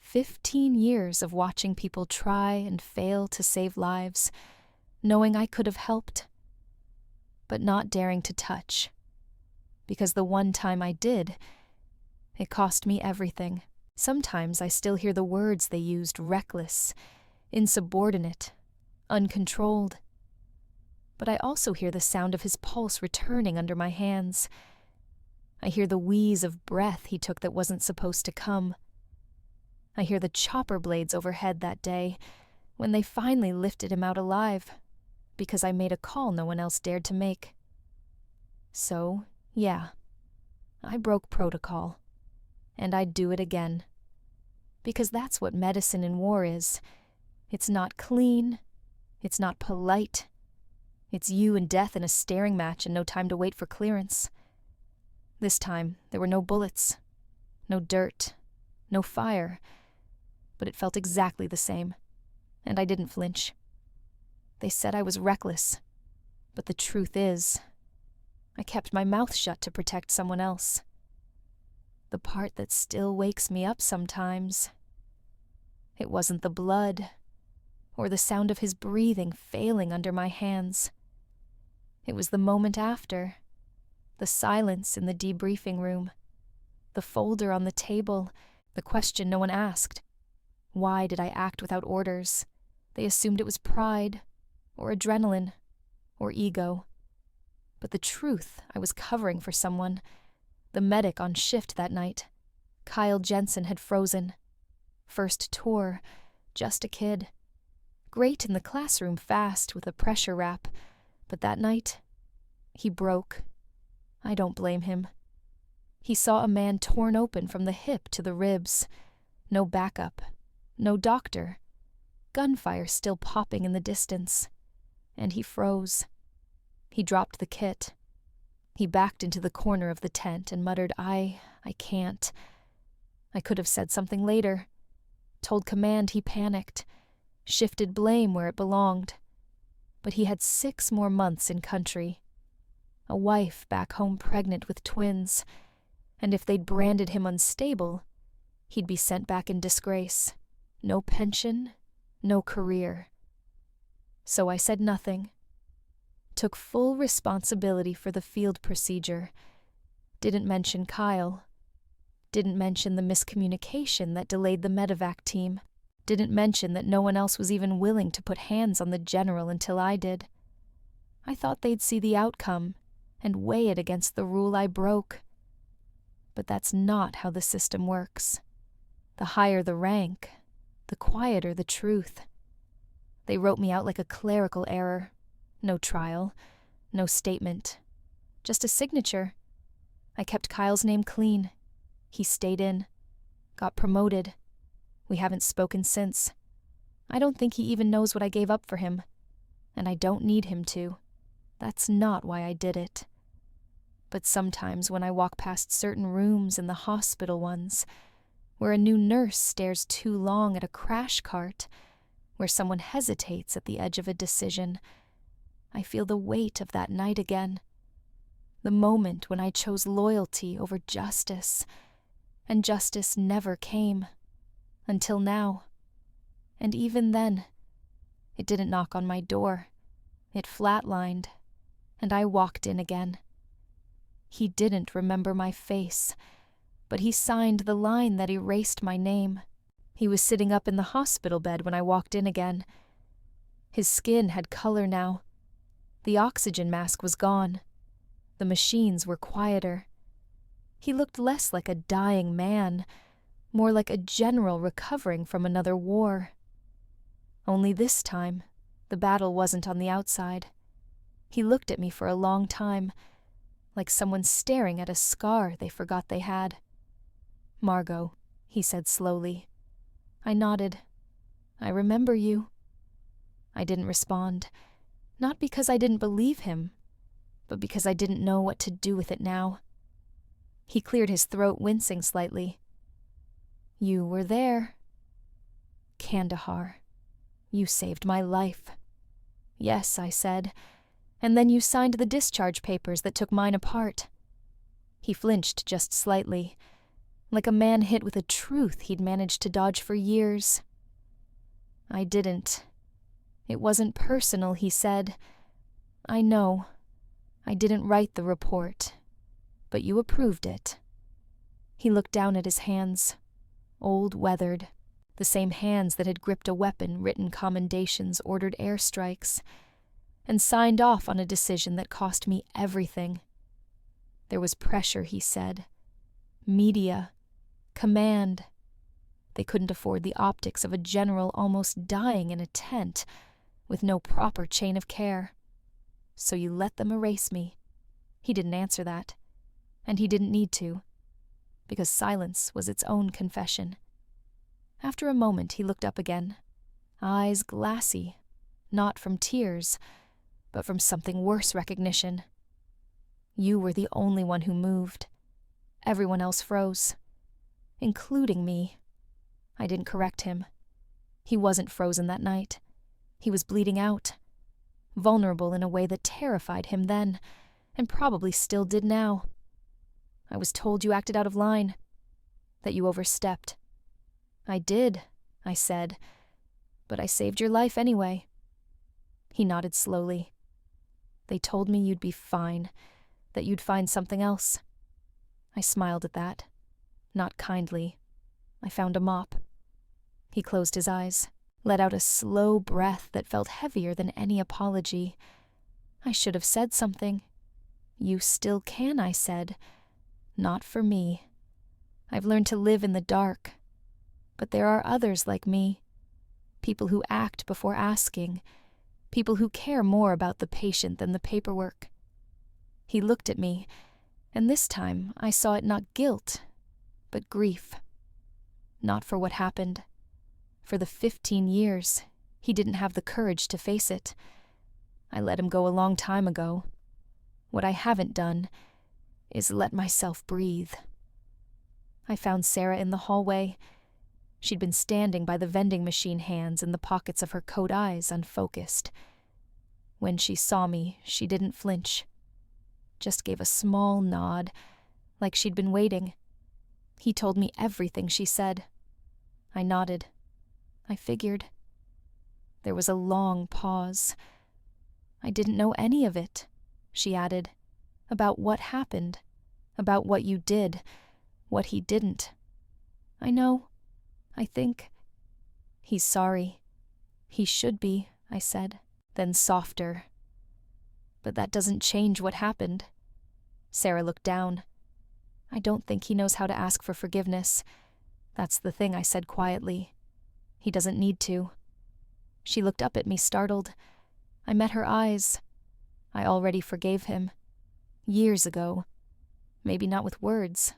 15 years of watching people try and fail to save lives, knowing I could have helped, but not daring to touch. Because the one time I did, it cost me everything. Sometimes I still hear the words they used: reckless, insubordinate, uncontrolled. But I also hear the sound of his pulse returning under my hands. I hear the wheeze of breath he took that wasn't supposed to come. I hear the chopper blades overhead that day, when they finally lifted him out alive, because I made a call no one else dared to make. So, yeah, I broke protocol, and I'd do it again. Because that's what medicine in war is. It's not clean, it's not polite. It's you and death in a staring match and no time to wait for clearance. This time, there were no bullets, no dirt, no fire, but it felt exactly the same, and I didn't flinch. They said I was reckless, but the truth is, I kept my mouth shut to protect someone else. The part that still wakes me up sometimes. It wasn't the blood, or the sound of his breathing failing under my hands. It was the moment after, the silence in the debriefing room, the folder on the table, the question no one asked. Why did I act without orders? They assumed it was pride, or adrenaline, or ego. But the truth, I was covering for someone. The medic on shift that night. Kyle Jensen had frozen. First tour, just a kid. Great in the classroom fast with a pressure wrap, but that night, he broke. I don't blame him. He saw a man torn open from the hip to the ribs. No backup. No doctor. Gunfire still popping in the distance. And he froze. He dropped the kit. He backed into the corner of the tent and muttered, I can't. I could have said something later. Told command he panicked. Shifted blame where it belonged. But he had 6 more months in country. A wife back home pregnant with twins. And if they'd branded him unstable, he'd be sent back in disgrace. No pension, no career. So I said nothing. Took full responsibility for the field procedure. Didn't mention Kyle. Didn't mention the miscommunication that delayed the medevac team. Didn't mention that no one else was even willing to put hands on the general until I did. I thought they'd see the outcome and weigh it against the rule I broke. But that's not how the system works. The higher the rank, the quieter the truth. They wrote me out like a clerical error. No trial, no statement, just a signature. I kept Kyle's name clean. He stayed in, got promoted. We haven't spoken since. I don't think he even knows what I gave up for him, and I don't need him to. That's not why I did it. But sometimes when I walk past certain rooms in the hospital ones, where a new nurse stares too long at a crash cart, where someone hesitates at the edge of a decision, I feel the weight of that night again. The moment when I chose loyalty over justice, and justice never came, until now. And even then, it didn't knock on my door. It flatlined, and I walked in again. He didn't remember my face, but he signed the line that erased my name. He was sitting up in the hospital bed when I walked in again. His skin had color now. The oxygen mask was gone. The machines were quieter. He looked less like a dying man, more like a general recovering from another war. Only this time, the battle wasn't on the outside. He looked at me for a long time, like someone staring at a scar they forgot they had. "Margo," he said slowly. I nodded. "I remember you." I didn't respond, not because I didn't believe him, but because I didn't know what to do with it now. He cleared his throat, wincing slightly. "You were there. Kandahar. You saved my life." "Yes," I said, "and then you signed the discharge papers that took mine apart." He flinched just slightly, like a man hit with a truth he'd managed to dodge for years. "I didn't. It wasn't personal," he said. "I know. I didn't write the report, but you approved it." He looked down at his hands, old, weathered, the same hands that had gripped a weapon, written commendations, ordered airstrikes, and signed off on a decision that cost me everything. There was pressure, he said. Media. Command. They couldn't afford the optics of a general almost dying in a tent, with no proper chain of care. "So you let them erase me." He didn't answer that, and he didn't need to, because silence was its own confession. After a moment he looked up again, eyes glassy, not from tears, but from something worse, recognition. "You were the only one who moved. Everyone else froze, including me." I didn't correct him. He wasn't frozen that night. He was bleeding out, vulnerable in a way that terrified him then, and probably still did now. "I was told you acted out of line, that you overstepped." "I did," I said, "but I saved your life anyway." He nodded slowly. "They told me you'd be fine, that you'd find something else." I smiled at that, not kindly. I found a mop. He closed his eyes, let out a slow breath that felt heavier than any apology. I should have said something. "You still can," I said. "Not for me. I've learned to live in the dark. But there are others like me. People who act before asking. People who care more about the patient than the paperwork." He looked at me, and this time I saw it not guilt, but grief. Not for what happened. For the 15 years, he didn't have the courage to face it. I let him go a long time ago. What I haven't done is let myself breathe. I found Sarah in the hallway. She'd been standing by the vending machine, hands in the pockets of her coat, eyes unfocused. When she saw me, she didn't flinch. Just gave a small nod, like she'd been waiting. He told me everything she said. I nodded. I figured. There was a long pause. "I didn't know any of it," she added. "About what happened. About what you did. What he didn't. I know. I think. He's sorry. He should be," I said, then softer. "But that doesn't change what happened." Sarah looked down. "I don't think he knows how to ask for forgiveness. That's the thing," I said quietly. "He doesn't need to." She looked up at me, startled. I met her eyes. I already forgave him. Years ago. Maybe not with words,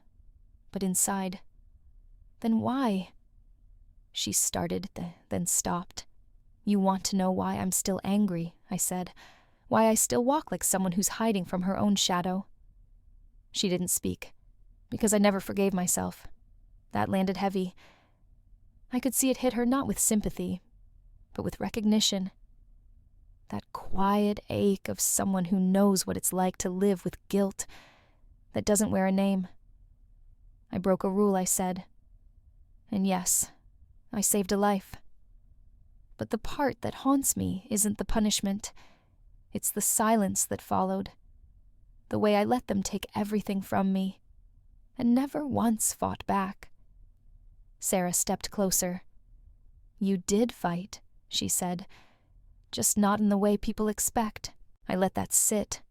but inside. "Then why?" She started, then stopped. "You want to know why I'm still angry," I said. "Why I still walk like someone who's hiding from her own shadow." She didn't speak, because I never forgave myself. That landed heavy. I could see it hit her not with sympathy, but with recognition. That quiet ache of someone who knows what it's like to live with guilt, that doesn't wear a name. "I broke a rule," I said. "And yes, I saved a life. But the part that haunts me isn't the punishment. It's the silence that followed. The way I let them take everything from me, and never once fought back." Sarah stepped closer, You did fight, she said. Just not in the way people expect. I let that sit.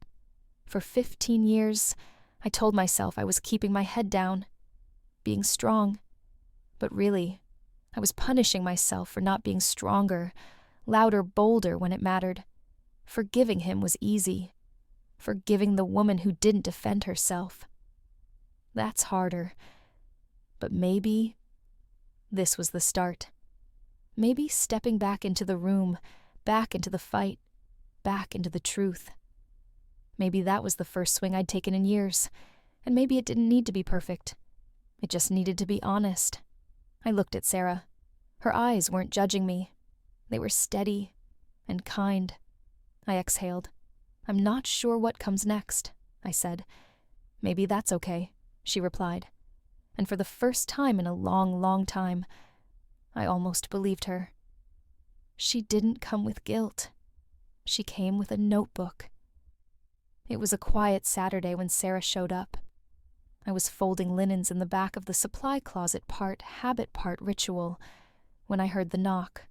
For 15 years, I told myself I was keeping my head down, being strong. But really, I was punishing myself for not being stronger, louder, bolder when it mattered. Forgiving him was easy. Forgiving the woman who didn't defend herself. That's harder. But maybe this was the start. Maybe stepping back into the room, back into the fight, back into the truth. Maybe that was the first swing I'd taken in years, and maybe it didn't need to be perfect. It just needed to be honest. I looked at Sarah. Her eyes weren't judging me. They were steady and kind. I exhaled. I'm not sure what comes next, I said. Maybe that's okay, she replied. And for the first time in a long, long time, I almost believed her. She didn't come with guilt. She came with a notebook. It was a quiet Saturday when Sarah showed up. I was folding linens in the back of the supply closet, part habit, part ritual, when I heard the knock.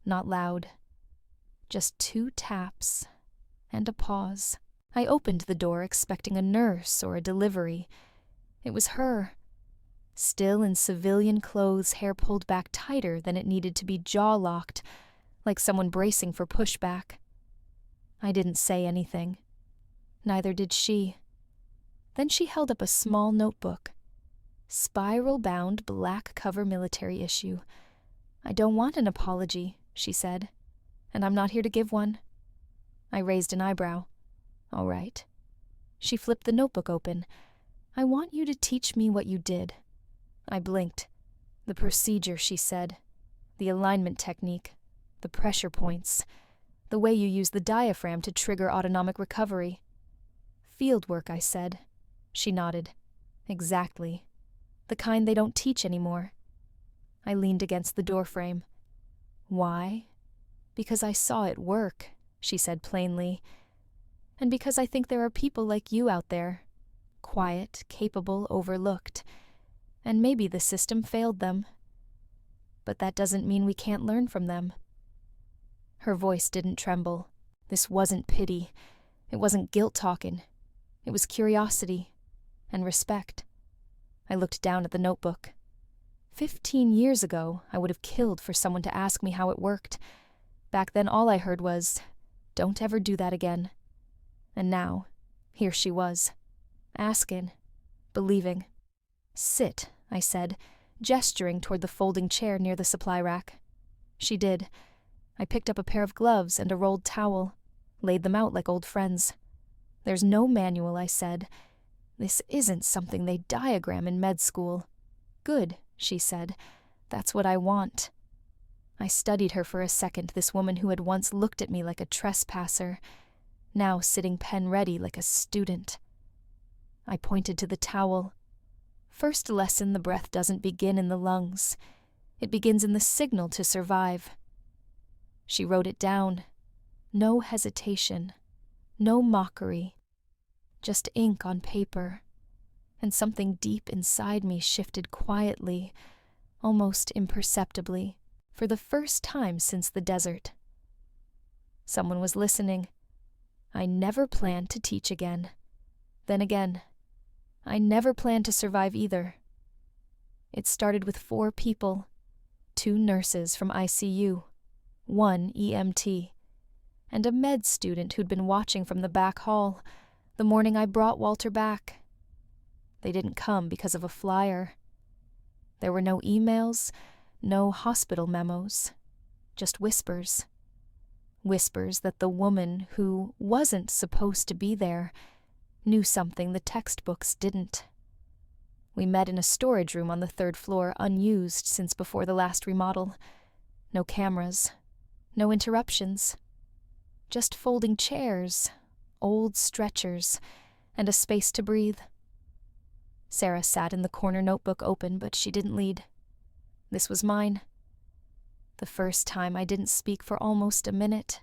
Not loud. Just 2 taps and a pause. I opened the door expecting a nurse or a delivery. It was her. Still in civilian clothes, hair pulled back tighter than it needed to be, jaw-locked, like someone bracing for pushback. I didn't say anything. Neither did she. Then she held up a small notebook. Spiral-bound, black-cover military issue. I don't want an apology, she said, and I'm not here to give one. I raised an eyebrow. All right. She flipped the notebook open. I want you to teach me what you did. I blinked. The procedure, she said. The alignment technique. The pressure points. The way you use the diaphragm to trigger autonomic recovery. Field work, I said. She nodded. Exactly. The kind they don't teach anymore. I leaned against the doorframe. Why? Because I saw it work, she said plainly. And because I think there are people like you out there. Quiet, capable, overlooked. And maybe the system failed them. But that doesn't mean we can't learn from them. Her voice didn't tremble. This wasn't pity. It wasn't guilt-talking. It was curiosity and respect. I looked down at the notebook. 15 years ago, I would have killed for someone to ask me how it worked. Back then, all I heard was, "Don't ever do that again." And now, here she was, asking, believing. "Sit," I said, gesturing toward the folding chair near the supply rack. She did. I picked up a pair of gloves and a rolled towel, laid them out like old friends. "There's no manual," I said. "This isn't something they diagram in med school." "Good," she said. "That's what I want." I studied her for a second, this woman who had once looked at me like a trespasser, now sitting pen ready like a student. I pointed to the towel. First lesson, the breath doesn't begin in the lungs. It begins in the signal to survive. She wrote it down. No hesitation. No mockery. Just ink on paper. And something deep inside me shifted quietly, almost imperceptibly, for the first time since the desert. Someone was listening. I never planned to teach again. Then again, I never planned to survive either. It started with 4 people, 2 nurses from ICU, 1 EMT, and a med student who'd been watching from the back hall the morning I brought Walter back. They didn't come because of a flyer. There were no emails, no hospital memos, just whispers. Whispers that the woman who wasn't supposed to be there knew something the textbooks didn't. We met in a storage room on the 3rd floor, unused since before the last remodel. No cameras, no interruptions. Just folding chairs, old stretchers, and a space to breathe. Sarah sat in the corner, notebook open, but she didn't lead. This was mine. The first time I didn't speak for almost a minute.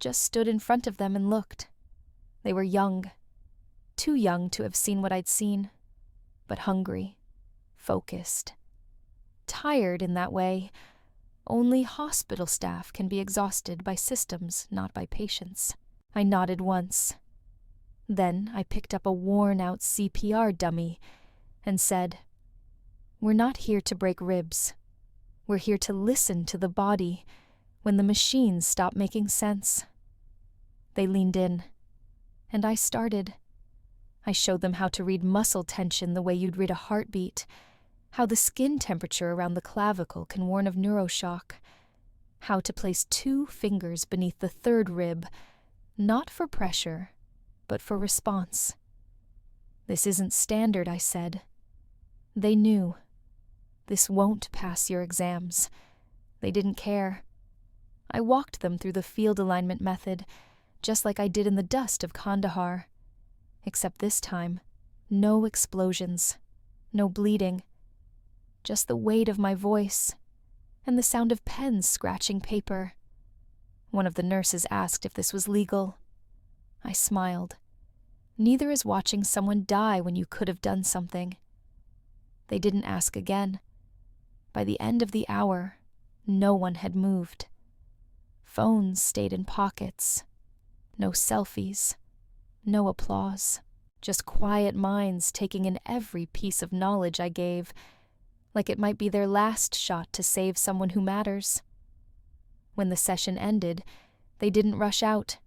Just stood in front of them and looked. They were young. Too young to have seen what I'd seen, but hungry, focused. Tired in that way, Only hospital staff can be exhausted by systems, not by patients. I nodded once. Then I picked up a worn-out CPR dummy and said, "We're not here to break ribs. We're here to listen to the body when the machines stop making sense." They leaned in, and I started. I showed them how to read muscle tension the way you'd read a heartbeat, how the skin temperature around the clavicle can warn of neuroshock, how to place 2 fingers beneath the 3rd rib, not for pressure, but for response. "This isn't standard," I said. They knew. This won't pass your exams. They didn't care. I walked them through the field alignment method, just like I did in the dust of Kandahar. Except this time, no explosions, no bleeding, just the weight of my voice and the sound of pens scratching paper. One of the nurses asked if this was legal. I smiled. Neither is watching someone die when you could have done something. They didn't ask again. By the end of the hour, no one had moved. Phones stayed in pockets. No selfies. No applause. Just quiet minds taking in every piece of knowledge I gave, like it might be their last shot to save someone who matters. When the session ended, they didn't rush out.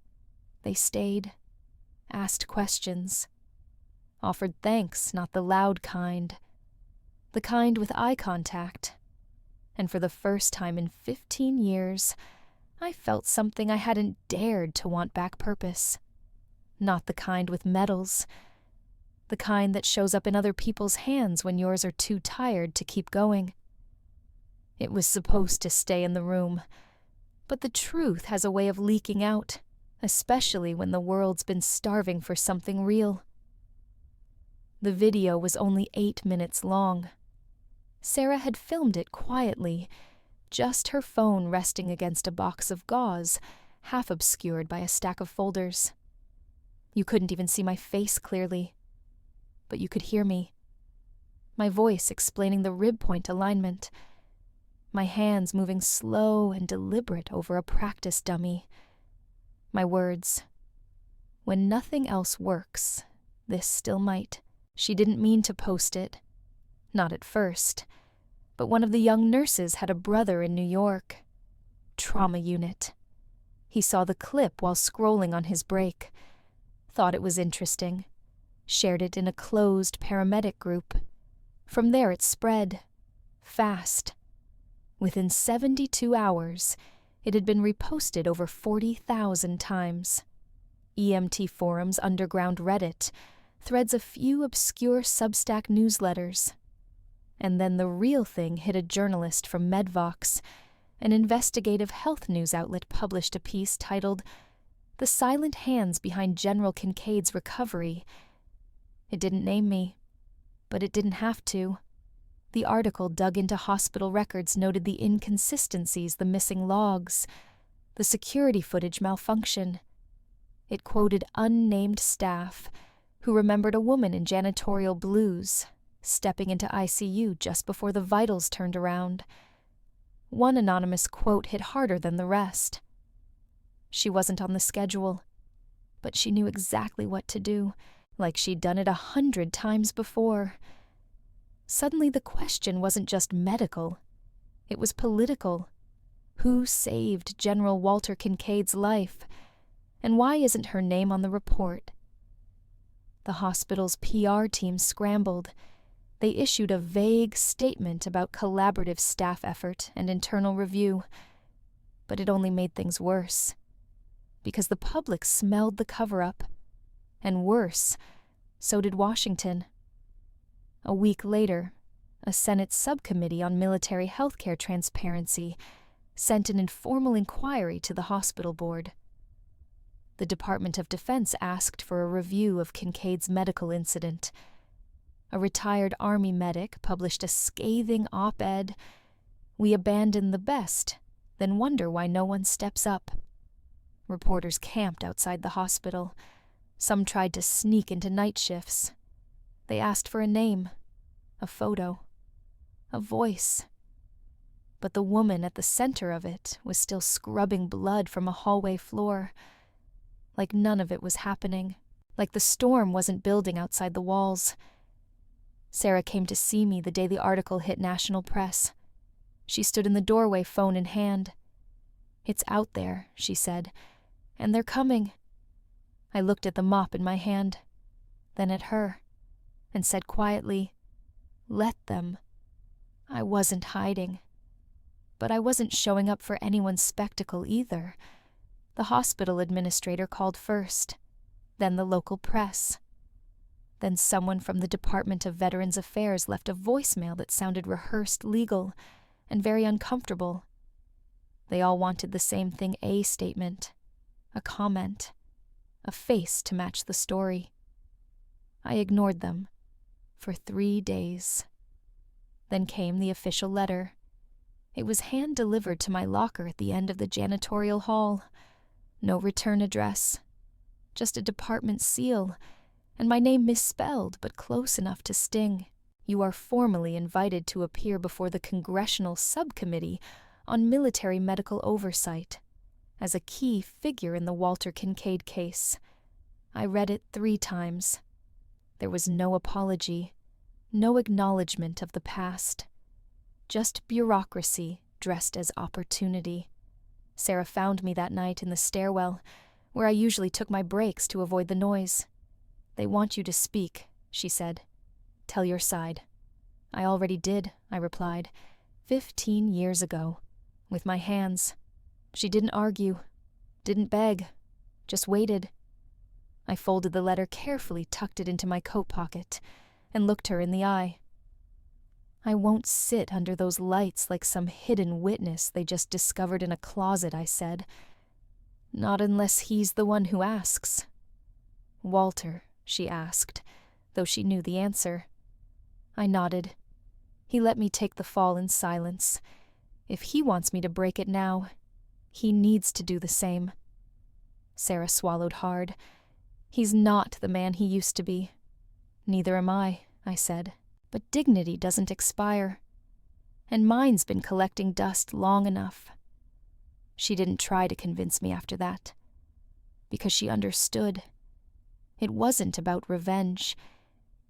They stayed, asked questions, offered thanks, not the loud kind, the kind with eye contact. And for the first time in 15 years, I felt something I hadn't dared to want back purpose. Not the kind with medals, the kind that shows up in other people's hands when yours are too tired to keep going. It was supposed to stay in the room, but the truth has a way of leaking out, especially when the world's been starving for something real. The video was only 8 minutes long. Sarah had filmed it quietly, just her phone resting against a box of gauze, half obscured by a stack of folders. You couldn't even see my face clearly, but you could hear me. My voice explaining the rib point alignment. My hands moving slow and deliberate over a practice dummy. My words, "When nothing else works, this still might." She didn't mean to post it. Not at first. But one of the young nurses had a brother in New York. Trauma unit. He saw the clip while scrolling on his break. Thought it was interesting. Shared it in a closed paramedic group. From there it spread. Fast. Within 72 hours, it had been reposted over 40,000 times. EMT forums, underground Reddit, threads of few obscure Substack newsletters. And then the real thing hit a journalist from Medvox. An investigative health news outlet published a piece titled, "The Silent Hands Behind General Kincaid's Recovery." It didn't name me, but it didn't have to. The article dug into hospital records, noted the inconsistencies, the missing logs, the security footage malfunction. It quoted unnamed staff who remembered a woman in janitorial blues stepping into ICU just before the vitals turned around. One anonymous quote hit harder than the rest. She wasn't on the schedule, but she knew exactly what to do, like she'd done it 100 times before. Suddenly the question wasn't just medical, it was political. Who saved General Walter Kincaid's life? And why isn't her name on the report? The hospital's PR team scrambled. They issued a vague statement about collaborative staff effort and internal review. But it only made things worse. Because the public smelled the cover-up. And worse, so did Washington. A week later, a Senate subcommittee on military healthcare transparency sent an informal inquiry to the hospital board. The Department of Defense asked for a review of Kincaid's medical incident. A retired Army medic published a scathing op-ed, "We abandon the best, then wonder why no one steps up." Reporters camped outside the hospital. Some tried to sneak into night shifts. They asked for a name, a photo, a voice. but the woman at the center of it was still scrubbing blood from a hallway floor. Like none of it was happening, like the storm wasn't building outside the walls. Sarah came to see me the day the article hit national press. She stood in the doorway, phone in hand. "It's out there," she said, "and they're coming." I looked at the mop in my hand, then at her, and said quietly, "Let them." I wasn't hiding. But I wasn't showing up for anyone's spectacle either. The hospital administrator called first, then the local press. Then someone from the Department of Veterans Affairs left a voicemail that sounded rehearsed legal and very uncomfortable. They all wanted the same thing: a statement, a comment, a face to match the story. I ignored them for 3 days. Then came the official letter. It was hand-delivered to my locker at the end of the janitorial hall. No return address, just a department seal, and my name misspelled but close enough to sting. "You are formally invited to appear before the Congressional Subcommittee on Military Medical Oversight as a key figure in the Walter Kincaid case." I read it 3 times. There was no apology, no acknowledgement of the past. Just bureaucracy dressed as opportunity. Sarah found me that night in the stairwell, where I usually took my breaks to avoid the noise. "They want you to speak," she said. "Tell your side." "I already did," I replied, 15 years ago, with my hands. She didn't argue, didn't beg, just waited. I folded the letter carefully, tucked it into my coat pocket, and looked her in the eye. "I won't sit under those lights like some hidden witness they just discovered in a closet," I said. "Not unless he's the one who asks." "Walter," she asked, though she knew the answer. I nodded. He let me take the fall in silence. If he wants me to break it now, he needs to do the same. Sarah swallowed hard. "He's not the man he used to be." "Neither am I," I said. "But dignity doesn't expire. And mine's been collecting dust long enough." She didn't try to convince me after that, because she understood. It wasn't about revenge.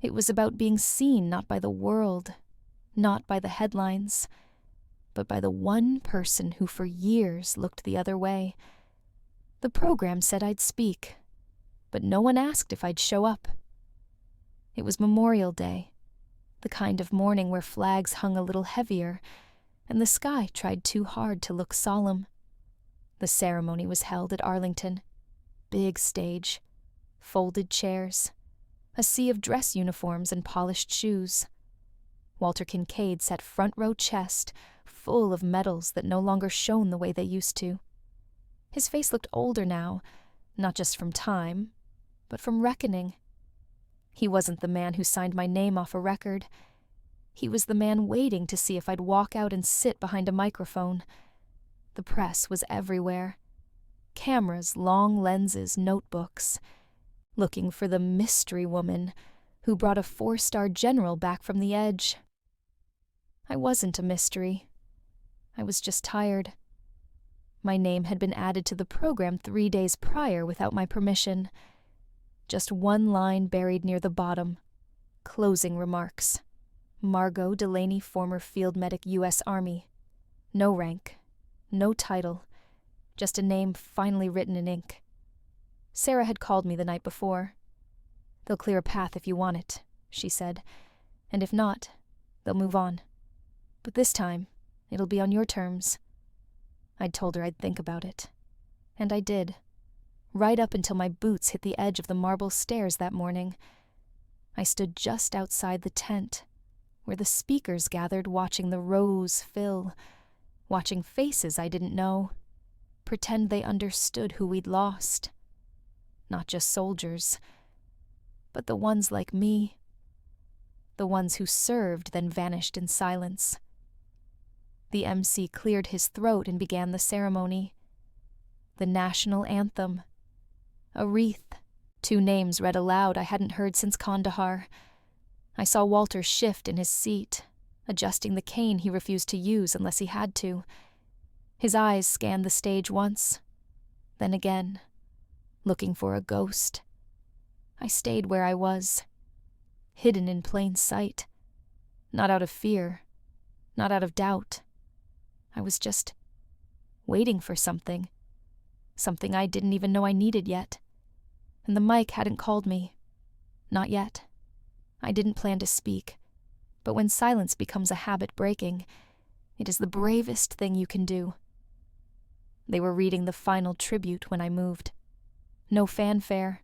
It was about being seen not by the world, not by the headlines, but by the one person who for years looked the other way. The program said I'd speak, but no one asked if I'd show up. It was Memorial Day, the kind of morning where flags hung a little heavier, and the sky tried too hard to look solemn. The ceremony was held at Arlington. Big stage, folded chairs, a sea of dress uniforms and polished shoes. Walter Kincaid sat front row chest, full of medals that no longer shone the way they used to. His face looked older now, not just from time, but from reckoning. He wasn't the man who signed my name off a record. He was the man waiting to see if I'd walk out and sit behind a microphone. The press was everywhere. Cameras, long lenses, notebooks. Looking for the mystery woman who brought a 4-star general back from the edge. I wasn't a mystery. I was just tired. My name had been added to the program 3 days prior without my permission. Just one line buried near the bottom. Closing remarks. Margo Delaney, former field medic, U.S. Army. No rank. No title. Just a name finally written in ink. Sarah had called me the night before. "They'll clear a path if you want it," she said. "And if not, they'll move on. But this time, it'll be on your terms." I'd told her I'd think about it. And I did. Right up until my boots hit the edge of the marble stairs that morning. I stood just outside the tent, where the speakers gathered, watching the rows fill, watching faces I didn't know, pretend they understood who we'd lost. Not just soldiers, but the ones like me. The ones who served, then vanished in silence. The MC cleared his throat and began the ceremony. The national anthem. A wreath. 2 names read aloud I hadn't heard since Kandahar. I saw Walter shift in his seat, adjusting the cane he refused to use unless he had to. His eyes scanned the stage once, then again, looking for a ghost. I stayed where I was, hidden in plain sight, not out of fear, not out of doubt. I was just waiting for something I didn't even know I needed yet. And the mic hadn't called me. Not yet. I didn't plan to speak, but when silence becomes a habit breaking, it is the bravest thing you can do. They were reading the final tribute when I moved. No fanfare,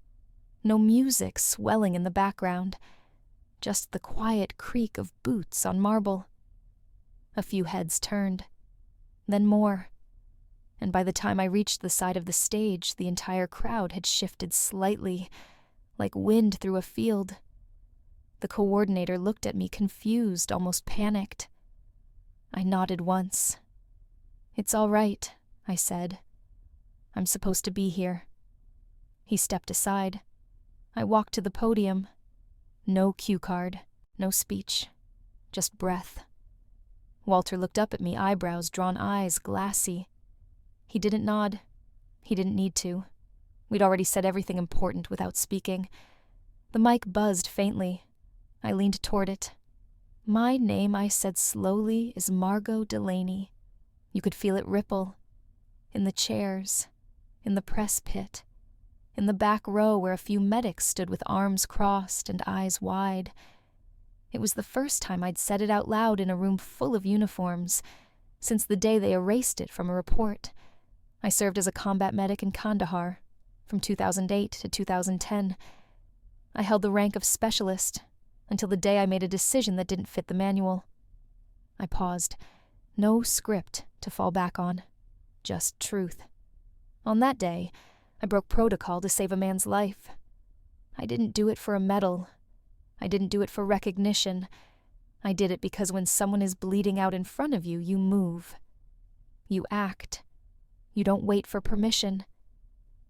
no music swelling in the background, just the quiet creak of boots on marble. A few heads turned, then more, and by the time I reached the side of the stage, the entire crowd had shifted slightly, like wind through a field. The coordinator looked at me confused, almost panicked. I nodded once. "It's all right," I said. "I'm supposed to be here." He stepped aside. I walked to the podium. No cue card, no speech, just breath. Walter looked up at me, eyebrows drawn, eyes glassy. He didn't nod. He didn't need to. We'd already said everything important without speaking. The mic buzzed faintly. I leaned toward it. "My name," I said slowly, "is Margo Delaney." You could feel it ripple. In the chairs, in the press pit, in the back row where a few medics stood with arms crossed and eyes wide. It was the first time I'd said it out loud in a room full of uniforms, since the day they erased it from a report. I served as a combat medic in Kandahar, from 2008 to 2010. I held the rank of specialist, until the day I made a decision that didn't fit the manual. I paused. No script to fall back on, just truth. On that day, I broke protocol to save a man's life. I didn't do it for a medal. I didn't do it for recognition. I did it because when someone is bleeding out in front of you, you move. You act. You don't wait for permission.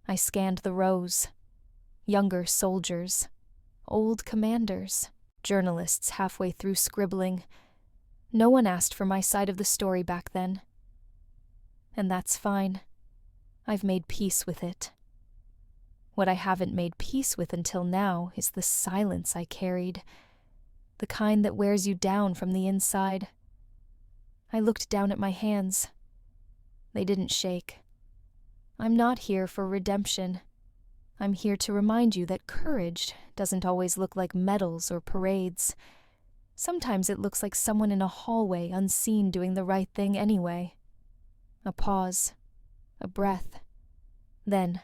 I scanned the rows. Younger soldiers. Old commanders. Journalists halfway through scribbling. No one asked for my side of the story back then. And that's fine. I've made peace with it. What I haven't made peace with until now is the silence I carried, the kind that wears you down from the inside. I looked down at my hands. They didn't shake. I'm not here for redemption. I'm here to remind you that courage doesn't always look like medals or parades. Sometimes it looks like someone in a hallway unseen doing the right thing anyway. A pause. A breath. Then,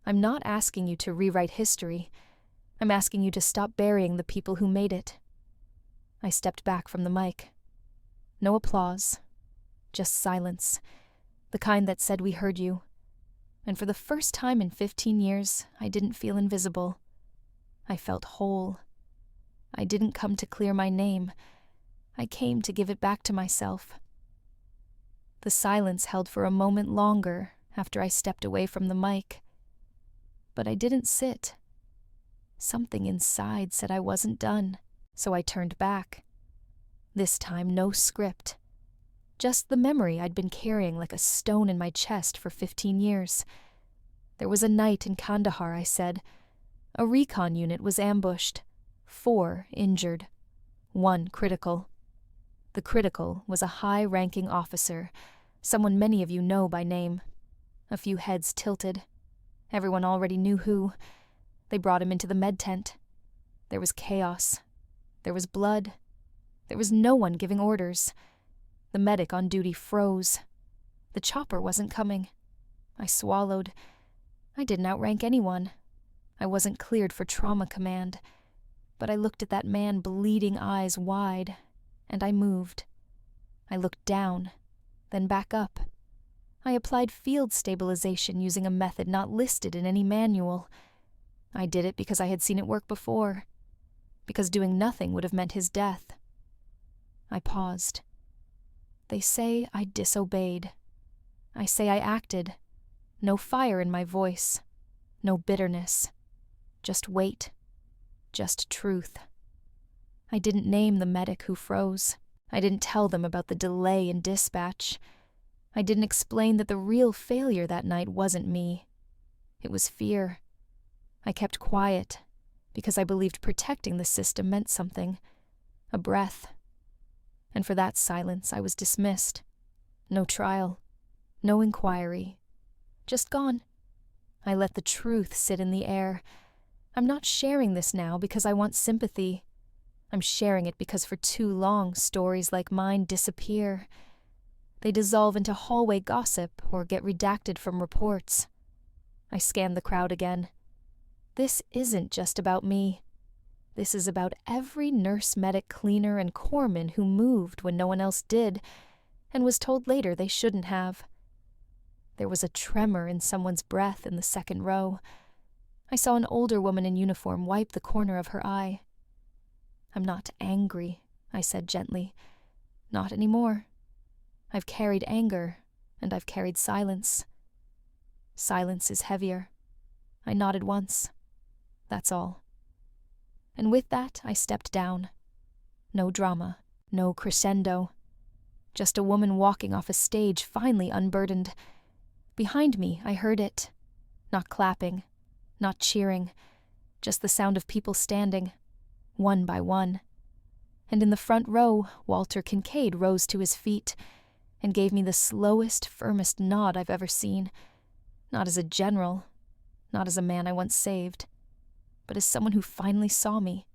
I'm not asking you to rewrite history. I'm asking you to stop burying the people who made it. I stepped back from the mic. No applause. Just silence. The kind that said we heard you. And for the first time in 15 years, I didn't feel invisible. I felt whole. I didn't come to clear my name. I came to give it back to myself. The silence held for a moment longer after I stepped away from the mic. But I didn't sit. Something inside said I wasn't done, so I turned back. This time, no script. Just the memory I'd been carrying like a stone in my chest for 15 years. There was a night in Kandahar, I said. A recon unit was ambushed. 4 injured. 1 critical. The critical was a high-ranking officer, someone many of you know by name. A few heads tilted. Everyone already knew who. They brought him into the med tent. There was chaos. There was blood. There was no one giving orders. The medic on duty froze. The chopper wasn't coming. I swallowed. I didn't outrank anyone. I wasn't cleared for trauma command. But I looked at that man, bleeding eyes wide, and I moved. I looked down, then back up. I applied field stabilization using a method not listed in any manual. I did it because I had seen it work before, because doing nothing would have meant his death. I paused. They say I disobeyed. I say I acted. No fire in my voice. No bitterness. Just weight. Just truth. I didn't name the medic who froze. I didn't tell them about the delay in dispatch. I didn't explain that the real failure that night wasn't me. It was fear. I kept quiet because I believed protecting the system meant something. A breath. And for that silence, I was dismissed. No trial. No inquiry. Just gone. I let the truth sit in the air. I'm not sharing this now because I want sympathy. I'm sharing it because for too long, stories like mine disappear. They dissolve into hallway gossip or get redacted from reports. I scanned the crowd again. This isn't just about me. This is about every nurse, medic, cleaner, and corpsman who moved when no one else did, and was told later they shouldn't have. There was a tremor in someone's breath in the second row. I saw an older woman in uniform wipe the corner of her eye. "I'm not angry," I said gently. "Not anymore. I've carried anger, and I've carried silence. Silence is heavier." I nodded once. That's all. And with that, I stepped down. No drama, no crescendo. Just a woman walking off a stage, finally unburdened. Behind me, I heard it. Not clapping, not cheering, just the sound of people standing, one by one. And in the front row, Walter Kincaid rose to his feet and gave me the slowest, firmest nod I've ever seen. Not as a general, not as a man I once saved, but as someone who finally saw me.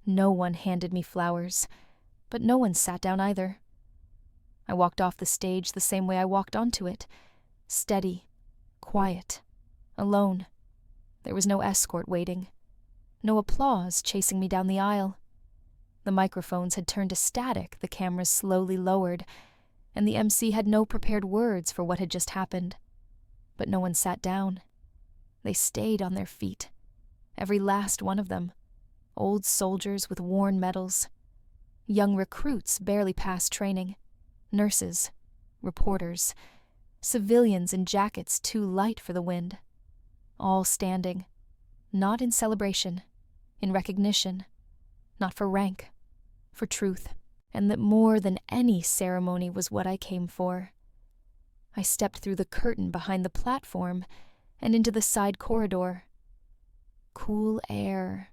No one handed me flowers, but no one sat down either. I walked off the stage the same way I walked onto it, steady, quiet, alone. There was no escort waiting, no applause chasing me down the aisle. The microphones had turned to static, the cameras slowly lowered, and the MC had no prepared words for what had just happened. But no one sat down. They stayed on their feet, every last one of them. Old soldiers with worn medals, young recruits barely past training, nurses, reporters, civilians in jackets too light for the wind, all standing, not in celebration, in recognition, not for rank, for truth, and that more than any ceremony was what I came for. I stepped through the curtain behind the platform and into the side corridor. Cool air,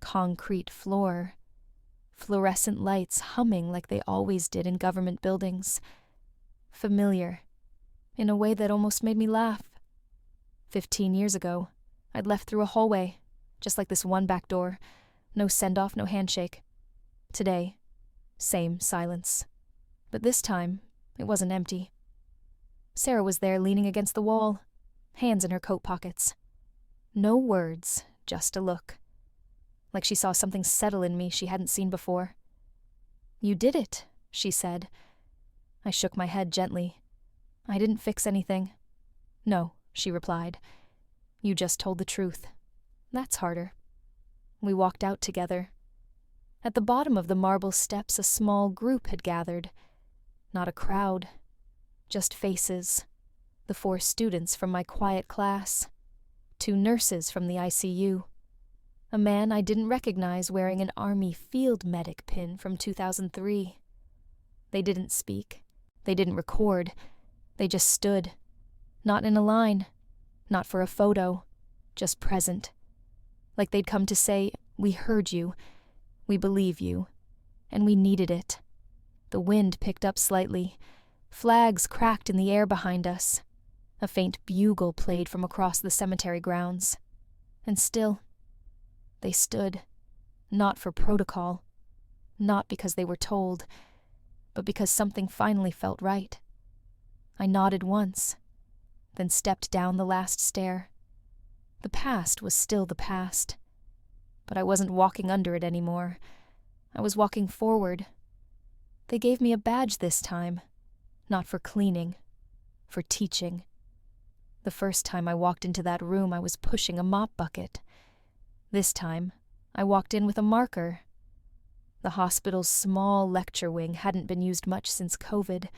concrete floor, fluorescent lights humming like they always did in government buildings. Familiar, in a way that almost made me laugh. 15 years ago, I'd left through a hallway, just like this one back door. No send-off, no handshake. Today, same silence. But this time, it wasn't empty. Sarah was there leaning against the wall, hands in her coat pockets. No words, just a look. Like she saw something settle in me she hadn't seen before. "You did it," she said. I shook my head gently. "I didn't fix anything." "No," she replied. "You just told the truth. That's harder." We walked out together. At the bottom of the marble steps, a small group had gathered. Not a crowd, just faces. The 4 students from my quiet class. 2 nurses from the ICU. A man I didn't recognize wearing an Army field medic pin from 2003. They didn't speak. They didn't record. They just stood. Not in a line. Not for a photo. Just present. Like they'd come to say, "We heard you. We believe you. And we needed it." The wind picked up slightly. Flags cracked in the air behind us. A faint bugle played from across the cemetery grounds. And still, they stood. Not for protocol. Not because they were told, but because something finally felt right. I nodded once, then stepped down the last stair. The past was still the past, but I wasn't walking under it anymore. I was walking forward. They gave me a badge this time, not for cleaning, for teaching. The first time I walked into that room, I was pushing a mop bucket. This time, I walked in with a marker. The hospital's small lecture wing hadn't been used much since COVID.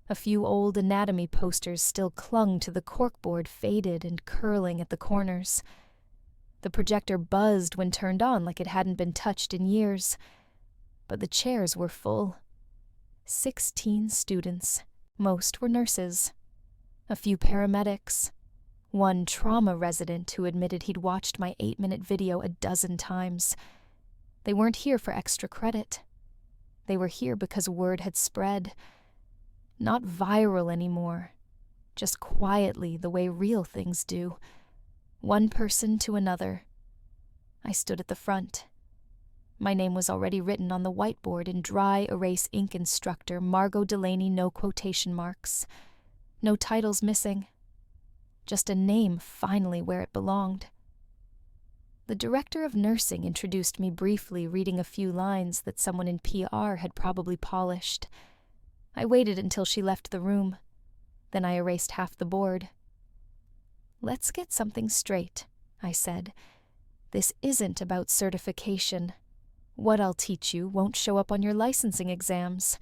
A few old anatomy posters still clung to the corkboard, faded and curling at the corners. The projector buzzed when turned on like it hadn't been touched in years. but the chairs were full. 16 students. Most were nurses. A few paramedics. One trauma resident who admitted he'd watched my 8-minute video a dozen times. They weren't here for extra credit. They were here because word had spread. Not viral anymore. Just quietly, the way real things do. One person to another. I stood at the front. My name was already written on the whiteboard in dry erase ink instructor Margo Delaney, no quotation marks. No titles missing. Just a name finally where it belonged. The director of nursing introduced me briefly, reading a few lines that someone in PR had probably polished. I waited until she left the room. Then I erased half the board. "Let's get something straight," I said. "This isn't about certification. What I'll teach you won't show up on your licensing exams.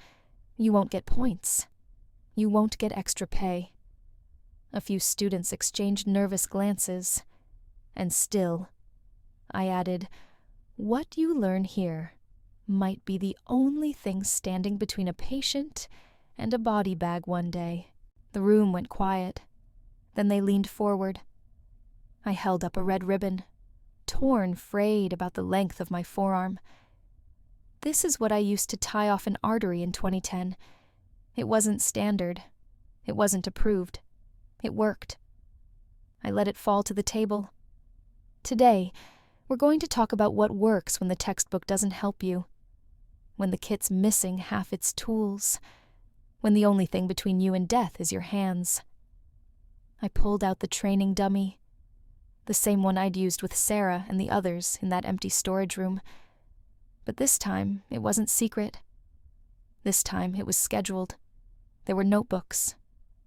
You won't get points. You won't get extra pay." A few students exchanged nervous glances. And still, I added, "What you learn here might be the only thing standing between a patient and a body bag one day." The room went quiet. Then they leaned forward. I held up a red ribbon, torn, frayed about the length of my forearm. "This is what I used to tie off an artery in 2010. It wasn't standard. It wasn't approved. It worked." I let it fall to the table. "Today, we're going to talk about what works when the textbook doesn't help you. When the kit's missing half its tools. When the only thing between you and death is your hands." I pulled out the training dummy. The same one I'd used with Sarah and the others in that empty storage room. But this time, it wasn't secret. This time, it was scheduled. There were notebooks.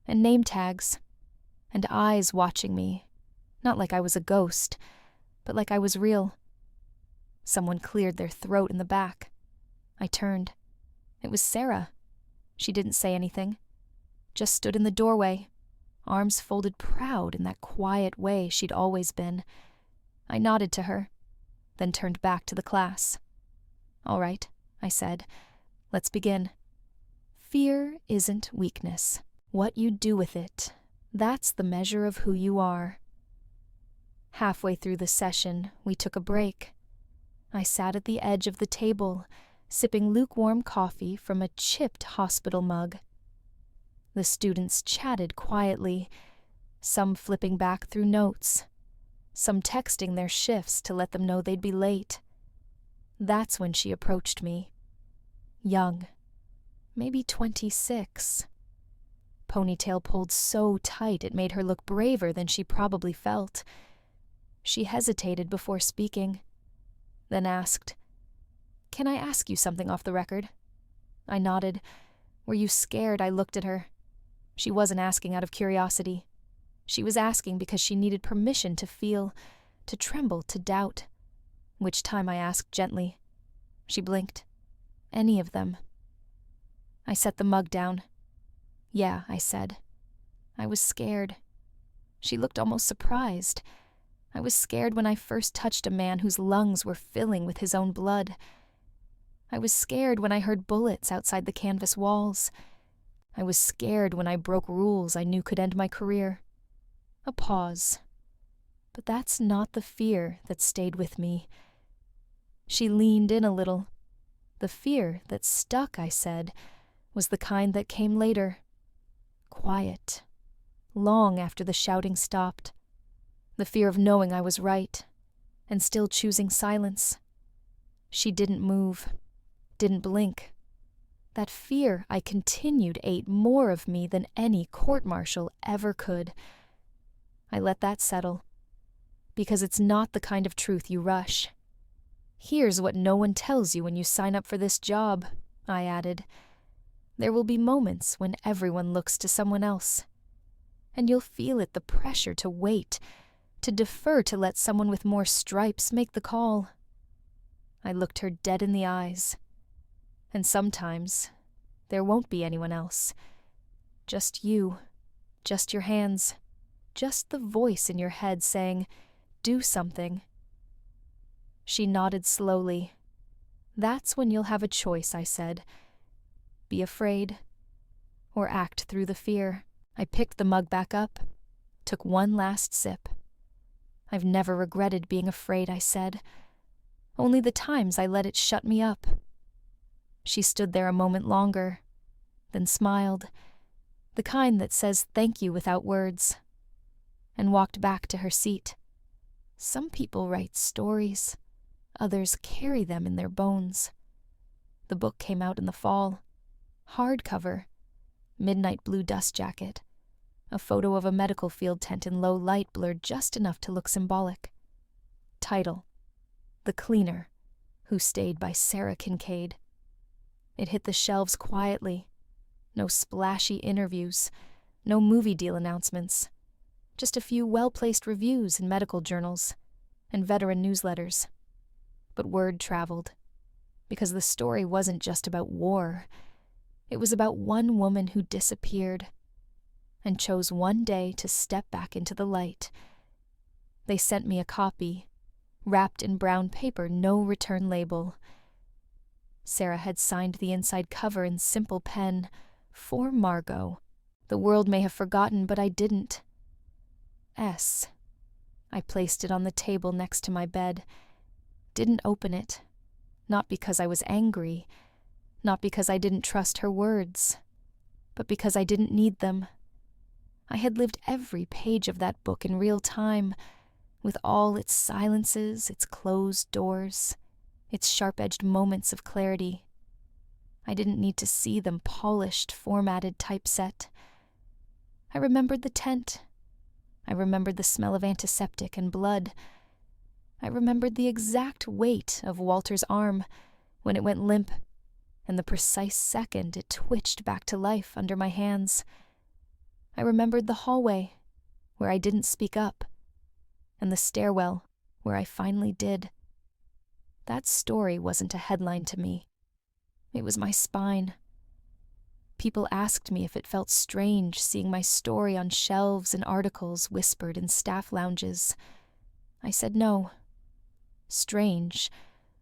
And name tags. And eyes watching me. Not like I was a ghost, but like I was real. Someone cleared their throat in the back. I turned. It was Sarah. She didn't say anything. Just stood in the doorway, arms folded proud in that quiet way she'd always been. I nodded to her, then turned back to the class. "All right," I said. "Let's begin. Fear isn't weakness. What you do with it, that's the measure of who you are." Halfway through the session, we took a break. I sat at the edge of the table, sipping lukewarm coffee from a chipped hospital mug. The students chatted quietly, some flipping back through notes, some texting their shifts to let them know they'd be late. That's when she approached me. Young, maybe 26. Ponytail pulled so tight it made her look braver than she probably felt. She hesitated before speaking, then asked, "Can I ask you something off the record?" I nodded. "Were you scared?" I looked at her. She wasn't asking out of curiosity. She was asking because she needed permission to feel, to tremble, to doubt. Which time I asked gently. She blinked. "Any of them." I set the mug down. "Yeah," I said. "I was scared." She looked almost surprised. I was scared when I first touched a man whose lungs were filling with his own blood. I was scared when I heard bullets outside the canvas walls. I was scared when I broke rules I knew could end my career. A pause. But that's not the fear that stayed with me. She leaned in a little. The fear that stuck, I said, was the kind that came later. Quiet. Long after the shouting stopped. The fear of knowing I was right, and still choosing silence. She didn't move, didn't blink. That fear, I continued, ate more of me than any court-martial ever could. I let that settle, because it's not the kind of truth you rush. "Here's what no one tells you when you sign up for this job," I added. "There will be moments when everyone looks to someone else. And you'll feel it, the pressure to wait, to defer to let someone with more stripes make the call." I looked her dead in the eyes. "And sometimes there won't be anyone else. Just you, just your hands, just the voice in your head saying, 'Do something.'" She nodded slowly. That's when you'll have a choice, I said. Be afraid, or act through the fear. I picked the mug back up, took one last sip. I've never regretted being afraid, I said. Only the times I let it shut me up. She stood there a moment longer, then smiled, the kind that says thank you without words, and walked back to her seat. Some people write stories, others carry them in their bones. The book came out in the fall. Hardcover, midnight blue dust jacket, a photo of a medical field tent in low light blurred just enough to look symbolic. Title: The Cleaner Who Stayed by Sarah Kincaid. It hit the shelves quietly. No splashy interviews, no movie deal announcements, just a few well-placed reviews in medical journals and veteran newsletters. But word traveled, because the story wasn't just about war. It was about one woman who disappeared and chose one day to step back into the light. They sent me a copy, wrapped in brown paper, no return label. Sarah had signed the inside cover in simple pen, "For Margo." The world may have forgotten, but I didn't. S. I placed it on the table next to my bed. Didn't open it. Not because I was angry, not because I didn't trust her words, but because I didn't need them. I had lived every page of that book in real time, with all its silences, its closed doors, its sharp-edged moments of clarity. I didn't need to see them polished, formatted, typeset. I remembered the tent. I remembered the smell of antiseptic and blood. I remembered the exact weight of Walter's arm when it went limp, and the precise second it twitched back to life under my hands. I remembered the hallway, where I didn't speak up, and the stairwell, where I finally did. That story wasn't a headline to me. It was my spine. People asked me if it felt strange seeing my story on shelves and articles whispered in staff lounges. I said no. Strange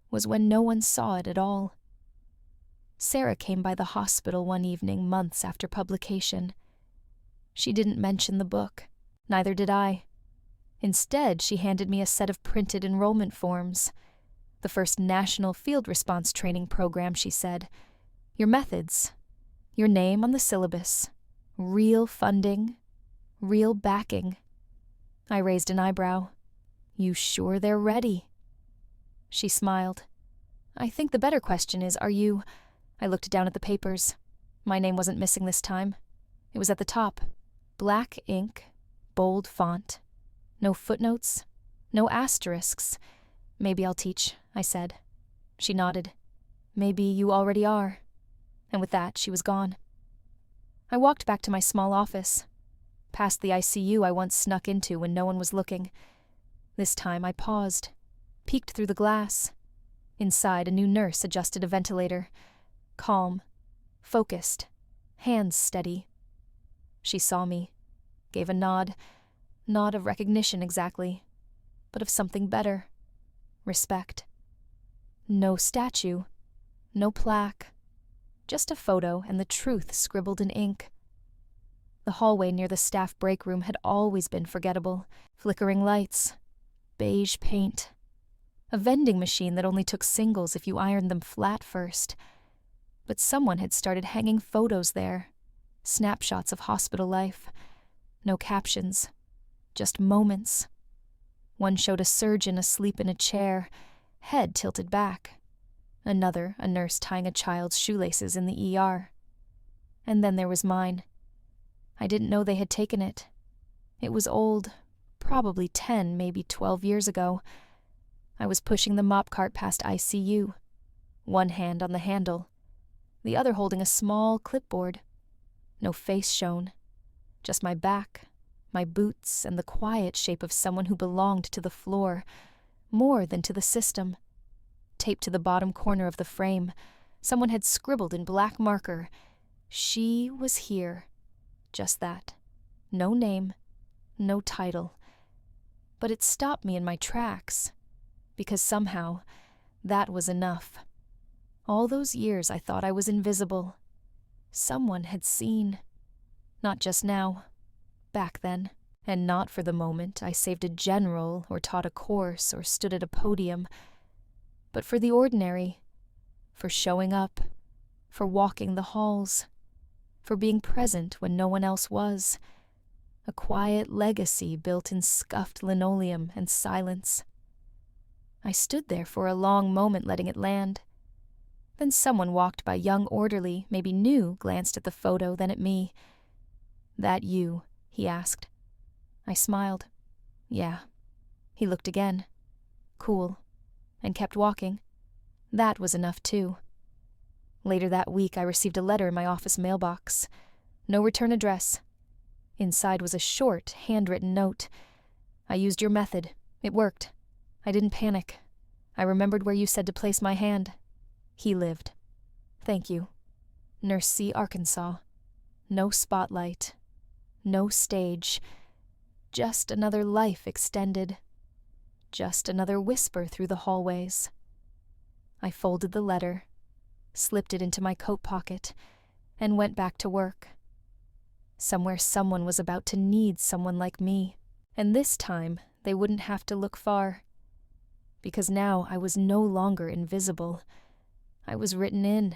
was when no one saw it at all. Sarah came by the hospital one evening months after publication. She didn't mention the book, neither did I. Instead, she handed me a set of printed enrollment forms. The first national field response training program, she said. Your methods, your name on the syllabus, real funding, real backing. I raised an eyebrow. You sure they're ready? She smiled. I think the better question is, are you... I looked down at the papers. My name wasn't missing this time. It was at the top. Black ink, bold font. No footnotes, no asterisks. Maybe I'll teach, I said. She nodded. Maybe you already are. And with that, she was gone. I walked back to my small office, past the ICU I once snuck into when no one was looking. This time I paused, peeked through the glass. Inside, a new nurse adjusted a ventilator. Calm, focused, hands steady. She saw me, gave a nod. Not of recognition exactly, but of something better. Respect. No statue, no plaque, just a photo and the truth scribbled in ink. The hallway near the staff break room had always been forgettable. Flickering lights, beige paint, a vending machine that only took singles if you ironed them flat first. But someone had started hanging photos there, snapshots of hospital life. No captions, just moments. One showed a surgeon asleep in a chair, head tilted back. Another, a nurse tying a child's shoelaces in the ER. And then there was mine. I didn't know they had taken it. It was old, probably 10, maybe 12 years ago. I was pushing the mop cart past ICU, one hand on the handle, the other holding a small clipboard. No face shown, just my back, my boots, and the quiet shape of someone who belonged to the floor, more than to the system. Taped to the bottom corner of the frame, someone had scribbled in black marker, "She was here." Just that. No name, no title. But it stopped me in my tracks, because somehow that was enough. All those years I thought I was invisible. Someone had seen. Not just now. Back then. And not for the moment I saved a general or taught a course or stood at a podium, but for the ordinary, for showing up, for walking the halls, for being present when no one else was, a quiet legacy built in scuffed linoleum and silence. I stood there for a long moment letting it land. Then someone walked by, young orderly, maybe new, glanced at the photo, then at me. "That you?" he asked. I smiled. "Yeah." He looked again. "Cool." And kept walking. That was enough, too. Later that week, I received a letter in my office mailbox. No return address. Inside was a short, handwritten note. "I used your method. It worked. I didn't panic. I remembered where you said to place my hand. He lived. Thank you. Nurse C, Arkansas. No spotlight. No stage. Just another life extended. Just another whisper through the hallways." I folded the letter, slipped it into my coat pocket, and went back to work. Somewhere someone was about to need someone like me, and this time they wouldn't have to look far. Because now I was no longer invisible. I was written in.